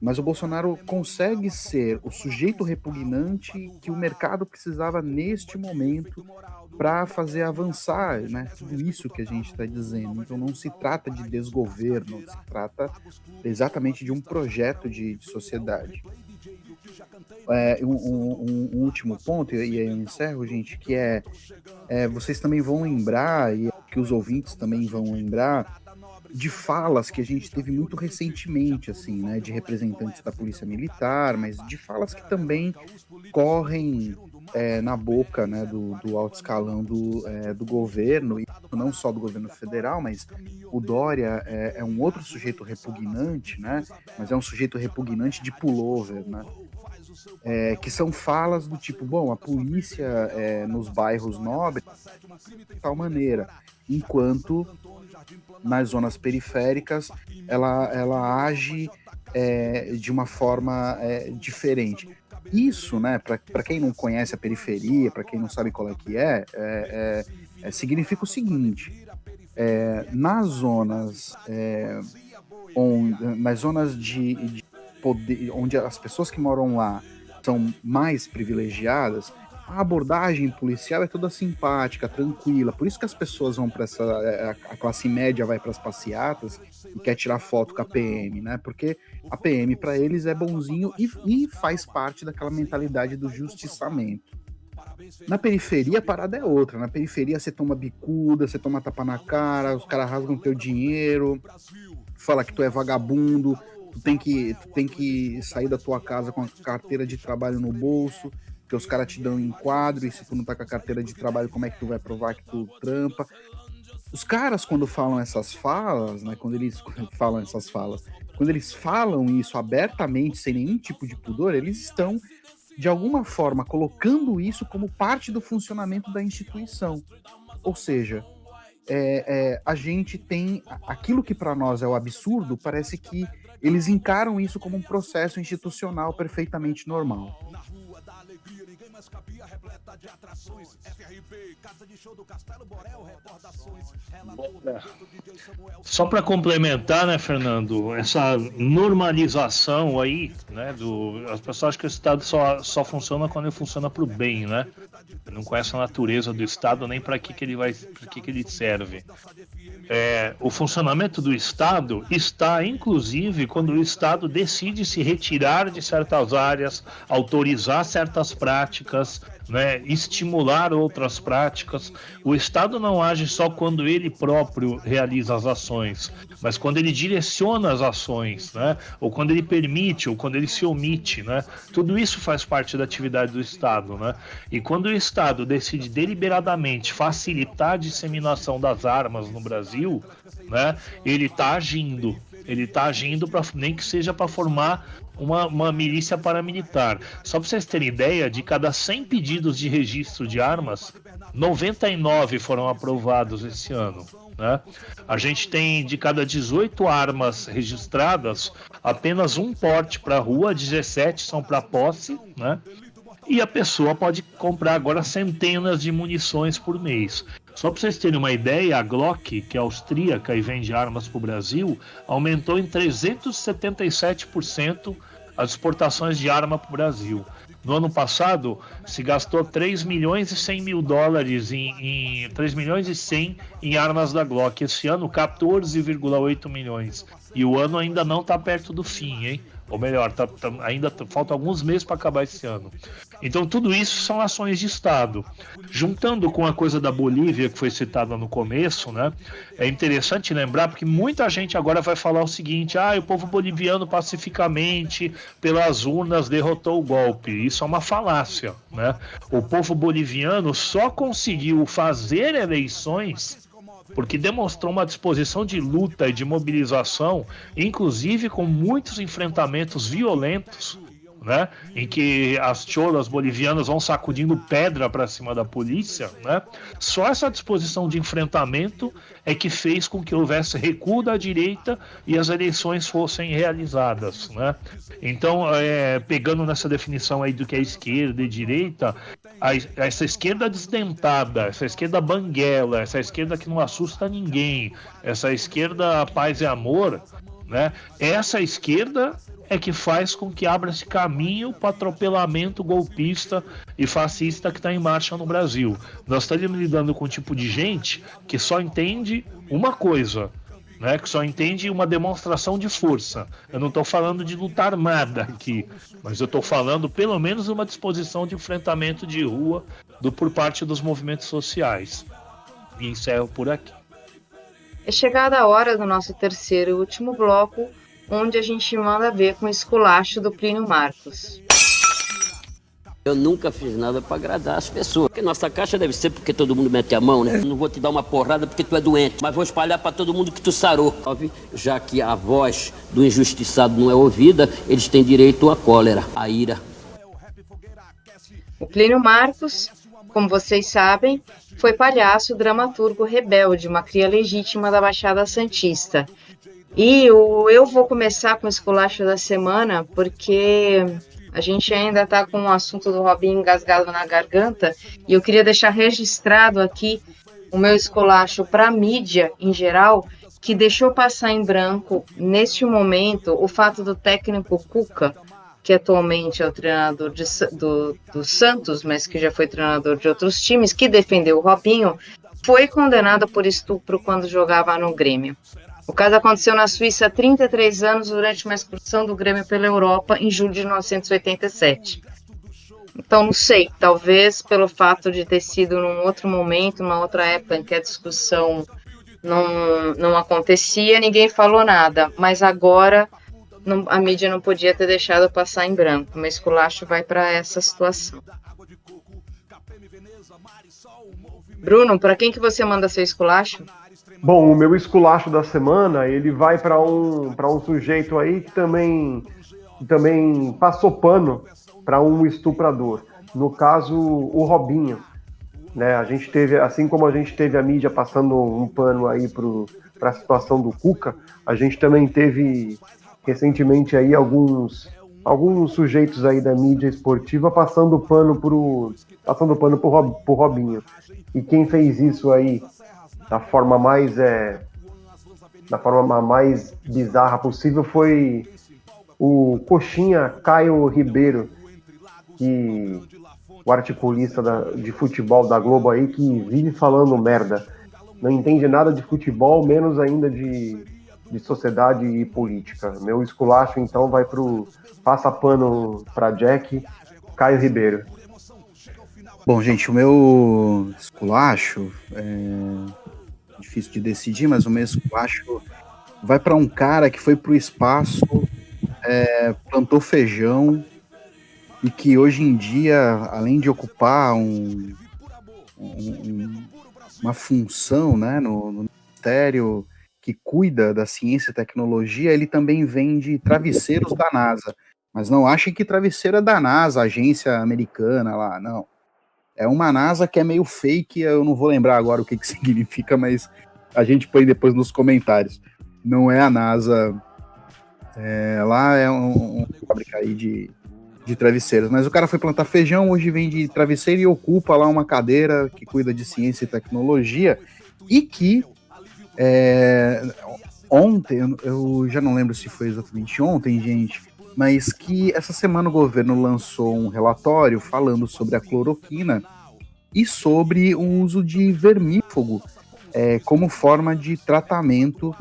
mas o Bolsonaro consegue ser o sujeito repugnante que o mercado precisava neste momento para fazer avançar, né, tudo isso que a gente está dizendo. Então não se trata de desgoverno, se trata exatamente de um projeto de sociedade. Um último ponto, e aí eu encerro, gente, que vocês também vão lembrar, e que os ouvintes também vão lembrar, de falas que a gente teve muito recentemente, assim, né, de representantes da Polícia Militar, mas de falas que também correm na boca, né, do alto escalão do governo, e não só do governo federal, mas o Dória é um outro sujeito repugnante, né, mas é um sujeito repugnante de pullover, né, que são falas do tipo, bom, a polícia nos bairros nobres de tal maneira, enquanto nas zonas periféricas ela age de uma forma diferente. Isso, né, para quem não conhece a periferia, para quem não sabe qual é que significa o seguinte: nas zonas de poder, onde as pessoas que moram lá são mais privilegiadas, a abordagem policial é toda simpática, tranquila. Por isso que as pessoas vão para a classe média vai para as passeatas e quer tirar foto com a PM, né? Porque a PM para eles é bonzinho e faz parte daquela mentalidade do justiçamento. Na periferia a parada é outra. Na periferia você toma bicuda, você toma tapa na cara, os caras rasgam teu dinheiro, fala que tu é vagabundo, tu tem que sair da tua casa com a carteira de trabalho no bolso, porque os caras te dão enquadro, e se tu não tá com a carteira de trabalho, como é que tu vai provar que tu trampa? Os caras, quando falam essas falas, né, quando eles falam isso abertamente, sem nenhum tipo de pudor, eles estão, de alguma forma, colocando isso como parte do funcionamento da instituição. Ou seja, a gente tem aquilo que para nós é o absurdo, parece que eles encaram isso como um processo institucional perfeitamente normal. Só para complementar, né, Fernando, essa normalização aí, né, as pessoas acham que o Estado só funciona quando ele funciona para o bem, né? Não conhece a natureza do Estado nem para que ele serve. O funcionamento do Estado está, inclusive, quando o Estado decide se retirar de certas áreas, autorizar certas práticas, né, estimular outras práticas. O Estado não age só quando ele próprio realiza as ações, mas quando ele direciona as ações, né, ou quando ele permite, ou quando ele se omite, né, tudo isso faz parte da atividade do Estado, né, e quando o Estado decide deliberadamente facilitar a disseminação das armas no Brasil, né, ele está agindo nem que seja para formar uma milícia paramilitar. Só para vocês terem ideia, de cada 100 pedidos de registro de armas, 99 foram aprovados esse ano, né? A gente tem, de cada 18 armas registradas, apenas um porte para rua, 17 são para posse, né? E a pessoa pode comprar agora centenas de munições por mês. Só para vocês terem uma ideia, a Glock, que é austríaca e vende armas para o Brasil, aumentou em 377% as exportações de arma para o Brasil. No ano passado, se gastou 3 milhões e 100 mil dólares 3 milhões e 100 em armas da Glock. Esse ano, 14,8 milhões. E o ano ainda não está perto do fim, hein? Ou melhor, ainda falta alguns meses para acabar esse ano. Então tudo isso são ações de Estado. Juntando com a coisa da Bolívia, que foi citada no começo, né, é interessante lembrar, porque muita gente agora vai falar o seguinte: o povo boliviano pacificamente, pelas urnas, derrotou o golpe. Isso é uma falácia, né? O povo boliviano só conseguiu fazer eleições porque demonstrou uma disposição de luta e de mobilização, inclusive com muitos enfrentamentos violentos, né, em que as cholas bolivianas vão sacudindo pedra para cima da polícia, né? Só essa disposição de enfrentamento é que fez com que houvesse recuo da direita e as eleições fossem realizadas, né? Então, pegando nessa definição aí do que é esquerda e direita, essa esquerda desdentada, essa esquerda banguela, essa esquerda que não assusta ninguém, essa esquerda paz e amor, né? Essa esquerda é que faz com que abra esse caminho para o atropelamento golpista e fascista que está em marcha no Brasil. Nós estamos lidando com um tipo de gente que só entende uma coisa, né, que só entende uma demonstração de força. Eu não estou falando de luta armada aqui, mas eu estou falando pelo menos uma disposição de enfrentamento de rua por parte dos movimentos sociais. E encerro por aqui. É chegada a hora do nosso terceiro e último bloco, onde a gente manda ver com o esculacho do Plínio Marcos. Eu nunca fiz nada para agradar as pessoas. Porque nossa caixa deve ser porque todo mundo mete a mão, né? Não vou te dar uma porrada porque tu é doente, mas vou espalhar para todo mundo que tu sarou. Já que a voz do injustiçado não é ouvida, eles têm direito à cólera, à ira. O Plínio Marcos como vocês sabem, foi palhaço, dramaturgo rebelde, uma cria legítima da Baixada Santista. E eu vou começar com o esculacho da semana, porque a gente ainda está com o assunto do Robinho engasgado na garganta, e eu queria deixar registrado aqui o meu esculacho para a mídia em geral, que deixou passar em branco, neste momento, o fato do técnico Cuca, que atualmente é o treinador do Santos, mas que já foi treinador de outros times, que defendeu o Robinho, foi condenado por estupro quando jogava no Grêmio. O caso aconteceu na Suíça há 33 anos, durante uma excursão do Grêmio pela Europa, em julho de 1987. Então, não sei, talvez pelo fato de ter sido num outro momento, numa outra época em que a discussão não acontecia, ninguém falou nada, mas agora a mídia não podia ter deixado passar em branco. Meu esculacho vai para essa situação. Bruno, para quem que você manda seu esculacho? Bom, o meu esculacho da semana, ele vai para um sujeito aí que também passou pano para um estuprador. No caso, o Robinho. Né? A gente teve, assim como a gente teve a mídia passando um pano aí para a situação do Cuca, a gente também teve recentemente aí alguns sujeitos aí da mídia esportiva passando pano pro Robinho. E quem fez isso aí da forma mais bizarra possível foi o coxinha Caio Ribeiro, o articulista de futebol da Globo aí, que vive falando merda. Não entende nada de futebol, menos ainda de sociedade e política. Meu esculacho, então, vai pro passa pano pra Jack, Caio Ribeiro. Bom, gente, o meu esculacho é difícil de decidir, mas o meu esculacho vai para um cara que foi pro espaço, plantou feijão, e que hoje em dia, além de ocupar uma função, né, no Ministério que cuida da ciência e tecnologia, ele também vende travesseiros da NASA. Mas não achem que travesseiro é da NASA, agência americana lá, não. É uma NASA que é meio fake, eu não vou lembrar agora o que significa, mas a gente põe depois nos comentários. Não é a NASA, lá é um fábrica aí de travesseiros, mas o cara foi plantar feijão, hoje vende travesseiro e ocupa lá uma cadeira que cuida de ciência e tecnologia, e que ontem, eu já não lembro se foi exatamente ontem, gente, mas que essa semana o governo lançou um relatório falando sobre a cloroquina e sobre o uso de vermífugo como forma de tratamento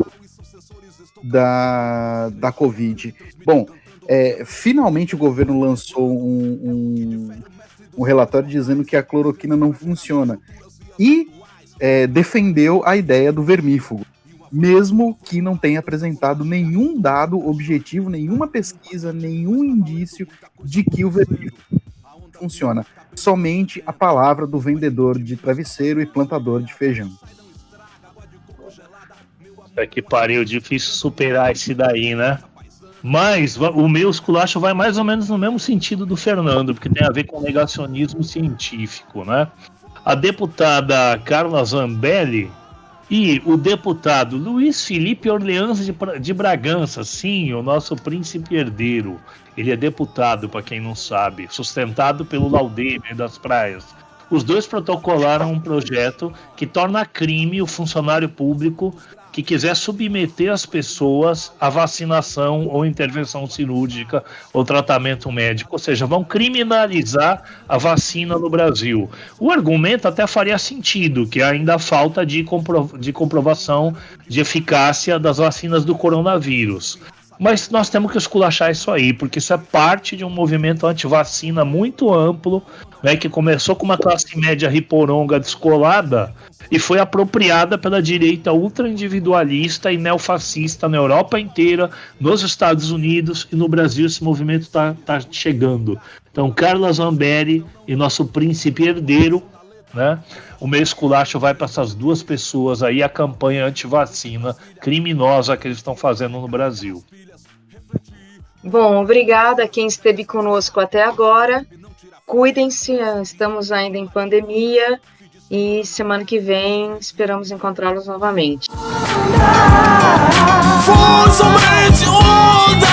da Covid. Bom, finalmente o governo lançou um relatório dizendo que a cloroquina não funciona e defendeu a ideia do vermífugo, mesmo que não tenha apresentado nenhum dado objetivo, nenhuma pesquisa, nenhum indício de que o vermífugo funciona. Somente a palavra do vendedor de travesseiro e plantador de feijão. Que pariu, difícil superar esse daí, né? Mas o meu esculacho vai mais ou menos no mesmo sentido do Fernando, porque tem a ver com negacionismo científico, né? A deputada Carla Zambelli e o deputado Luiz Felipe Orleans de Bragança, sim, o nosso príncipe herdeiro. Ele é deputado, para quem não sabe, sustentado pelo Laudemir das Praias. Os dois protocolaram um projeto que torna crime o funcionário público que quiser submeter as pessoas à vacinação ou intervenção cirúrgica ou tratamento médico, ou seja, vão criminalizar a vacina no Brasil. O argumento até faria sentido, que ainda há falta de comprovação de eficácia das vacinas do coronavírus. Mas nós temos que esculachar isso aí, porque isso é parte de um movimento anti-vacina muito amplo, né, que começou com uma classe média riporonga descolada e foi apropriada pela direita ultra-individualista e neofascista na Europa inteira, nos Estados Unidos e no Brasil. Esse movimento está chegando. Então, Carla Zambelli e nosso príncipe herdeiro, né? O meu esculacho vai para essas duas pessoas aí, a campanha anti-vacina criminosa que eles estão fazendo no Brasil. Bom, obrigada a quem esteve conosco até agora. cuidem-se, estamos ainda em pandemia e semana que vem esperamos encontrá-los novamente. Somente onda.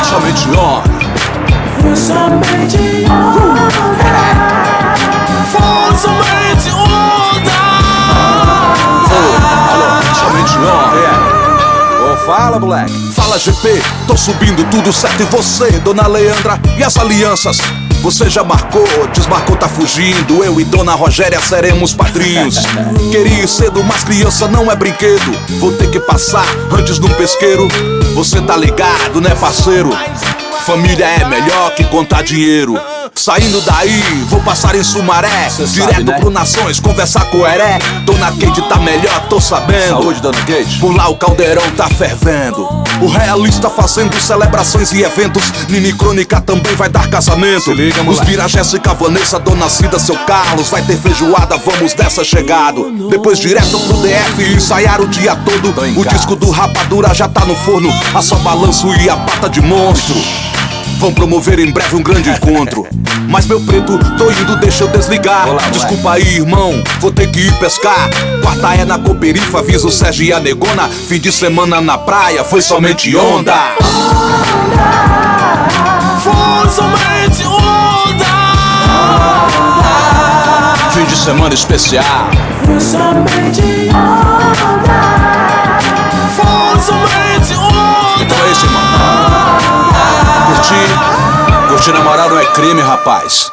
Somente onda. Somente onda. Somente onda. Alô, somente onda. Fala, moleque. Fala, GP. Tô subindo tudo certo. E você, dona Leandra? E as alianças? Você já marcou, desmarcou, tá fugindo. Eu e dona Rogéria seremos padrinhos. Queria ir cedo, mas criança não é brinquedo. Vou ter que passar antes no pesqueiro. Você tá ligado, né, parceiro? Família é melhor que contar dinheiro. Saindo daí, vou passar em Sumaré, direto sabe, né? Pro Nações, conversar com o Heré. Dona Kate tá melhor, tô sabendo. Saúde, dona Kate. Por lá o caldeirão tá fervendo. O realista fazendo celebrações e eventos. Nini Crônica também vai dar casamento. Se liga, os Bira, Jéssica, Vanessa, Dona Cida, seu Carlos. Vai ter feijoada, vamos dessa chegado. Depois direto pro DF e ensaiar o dia todo. O disco do Rapadura já tá no forno. A só balanço e a pata de monstro. Vão promover em breve um grande encontro. Mas meu preto, tô indo, deixa eu desligar. Olá, desculpa aí, irmão, vou ter que ir pescar. Quarta é na Coperifa, avisa o Sérgio e a Negona. Fim de semana na praia, foi somente onda. Foi somente onda. Fim de semana especial. Foi somente onda. Foi somente onda. Então é isso, irmão. Curtir namorar não é crime, rapaz.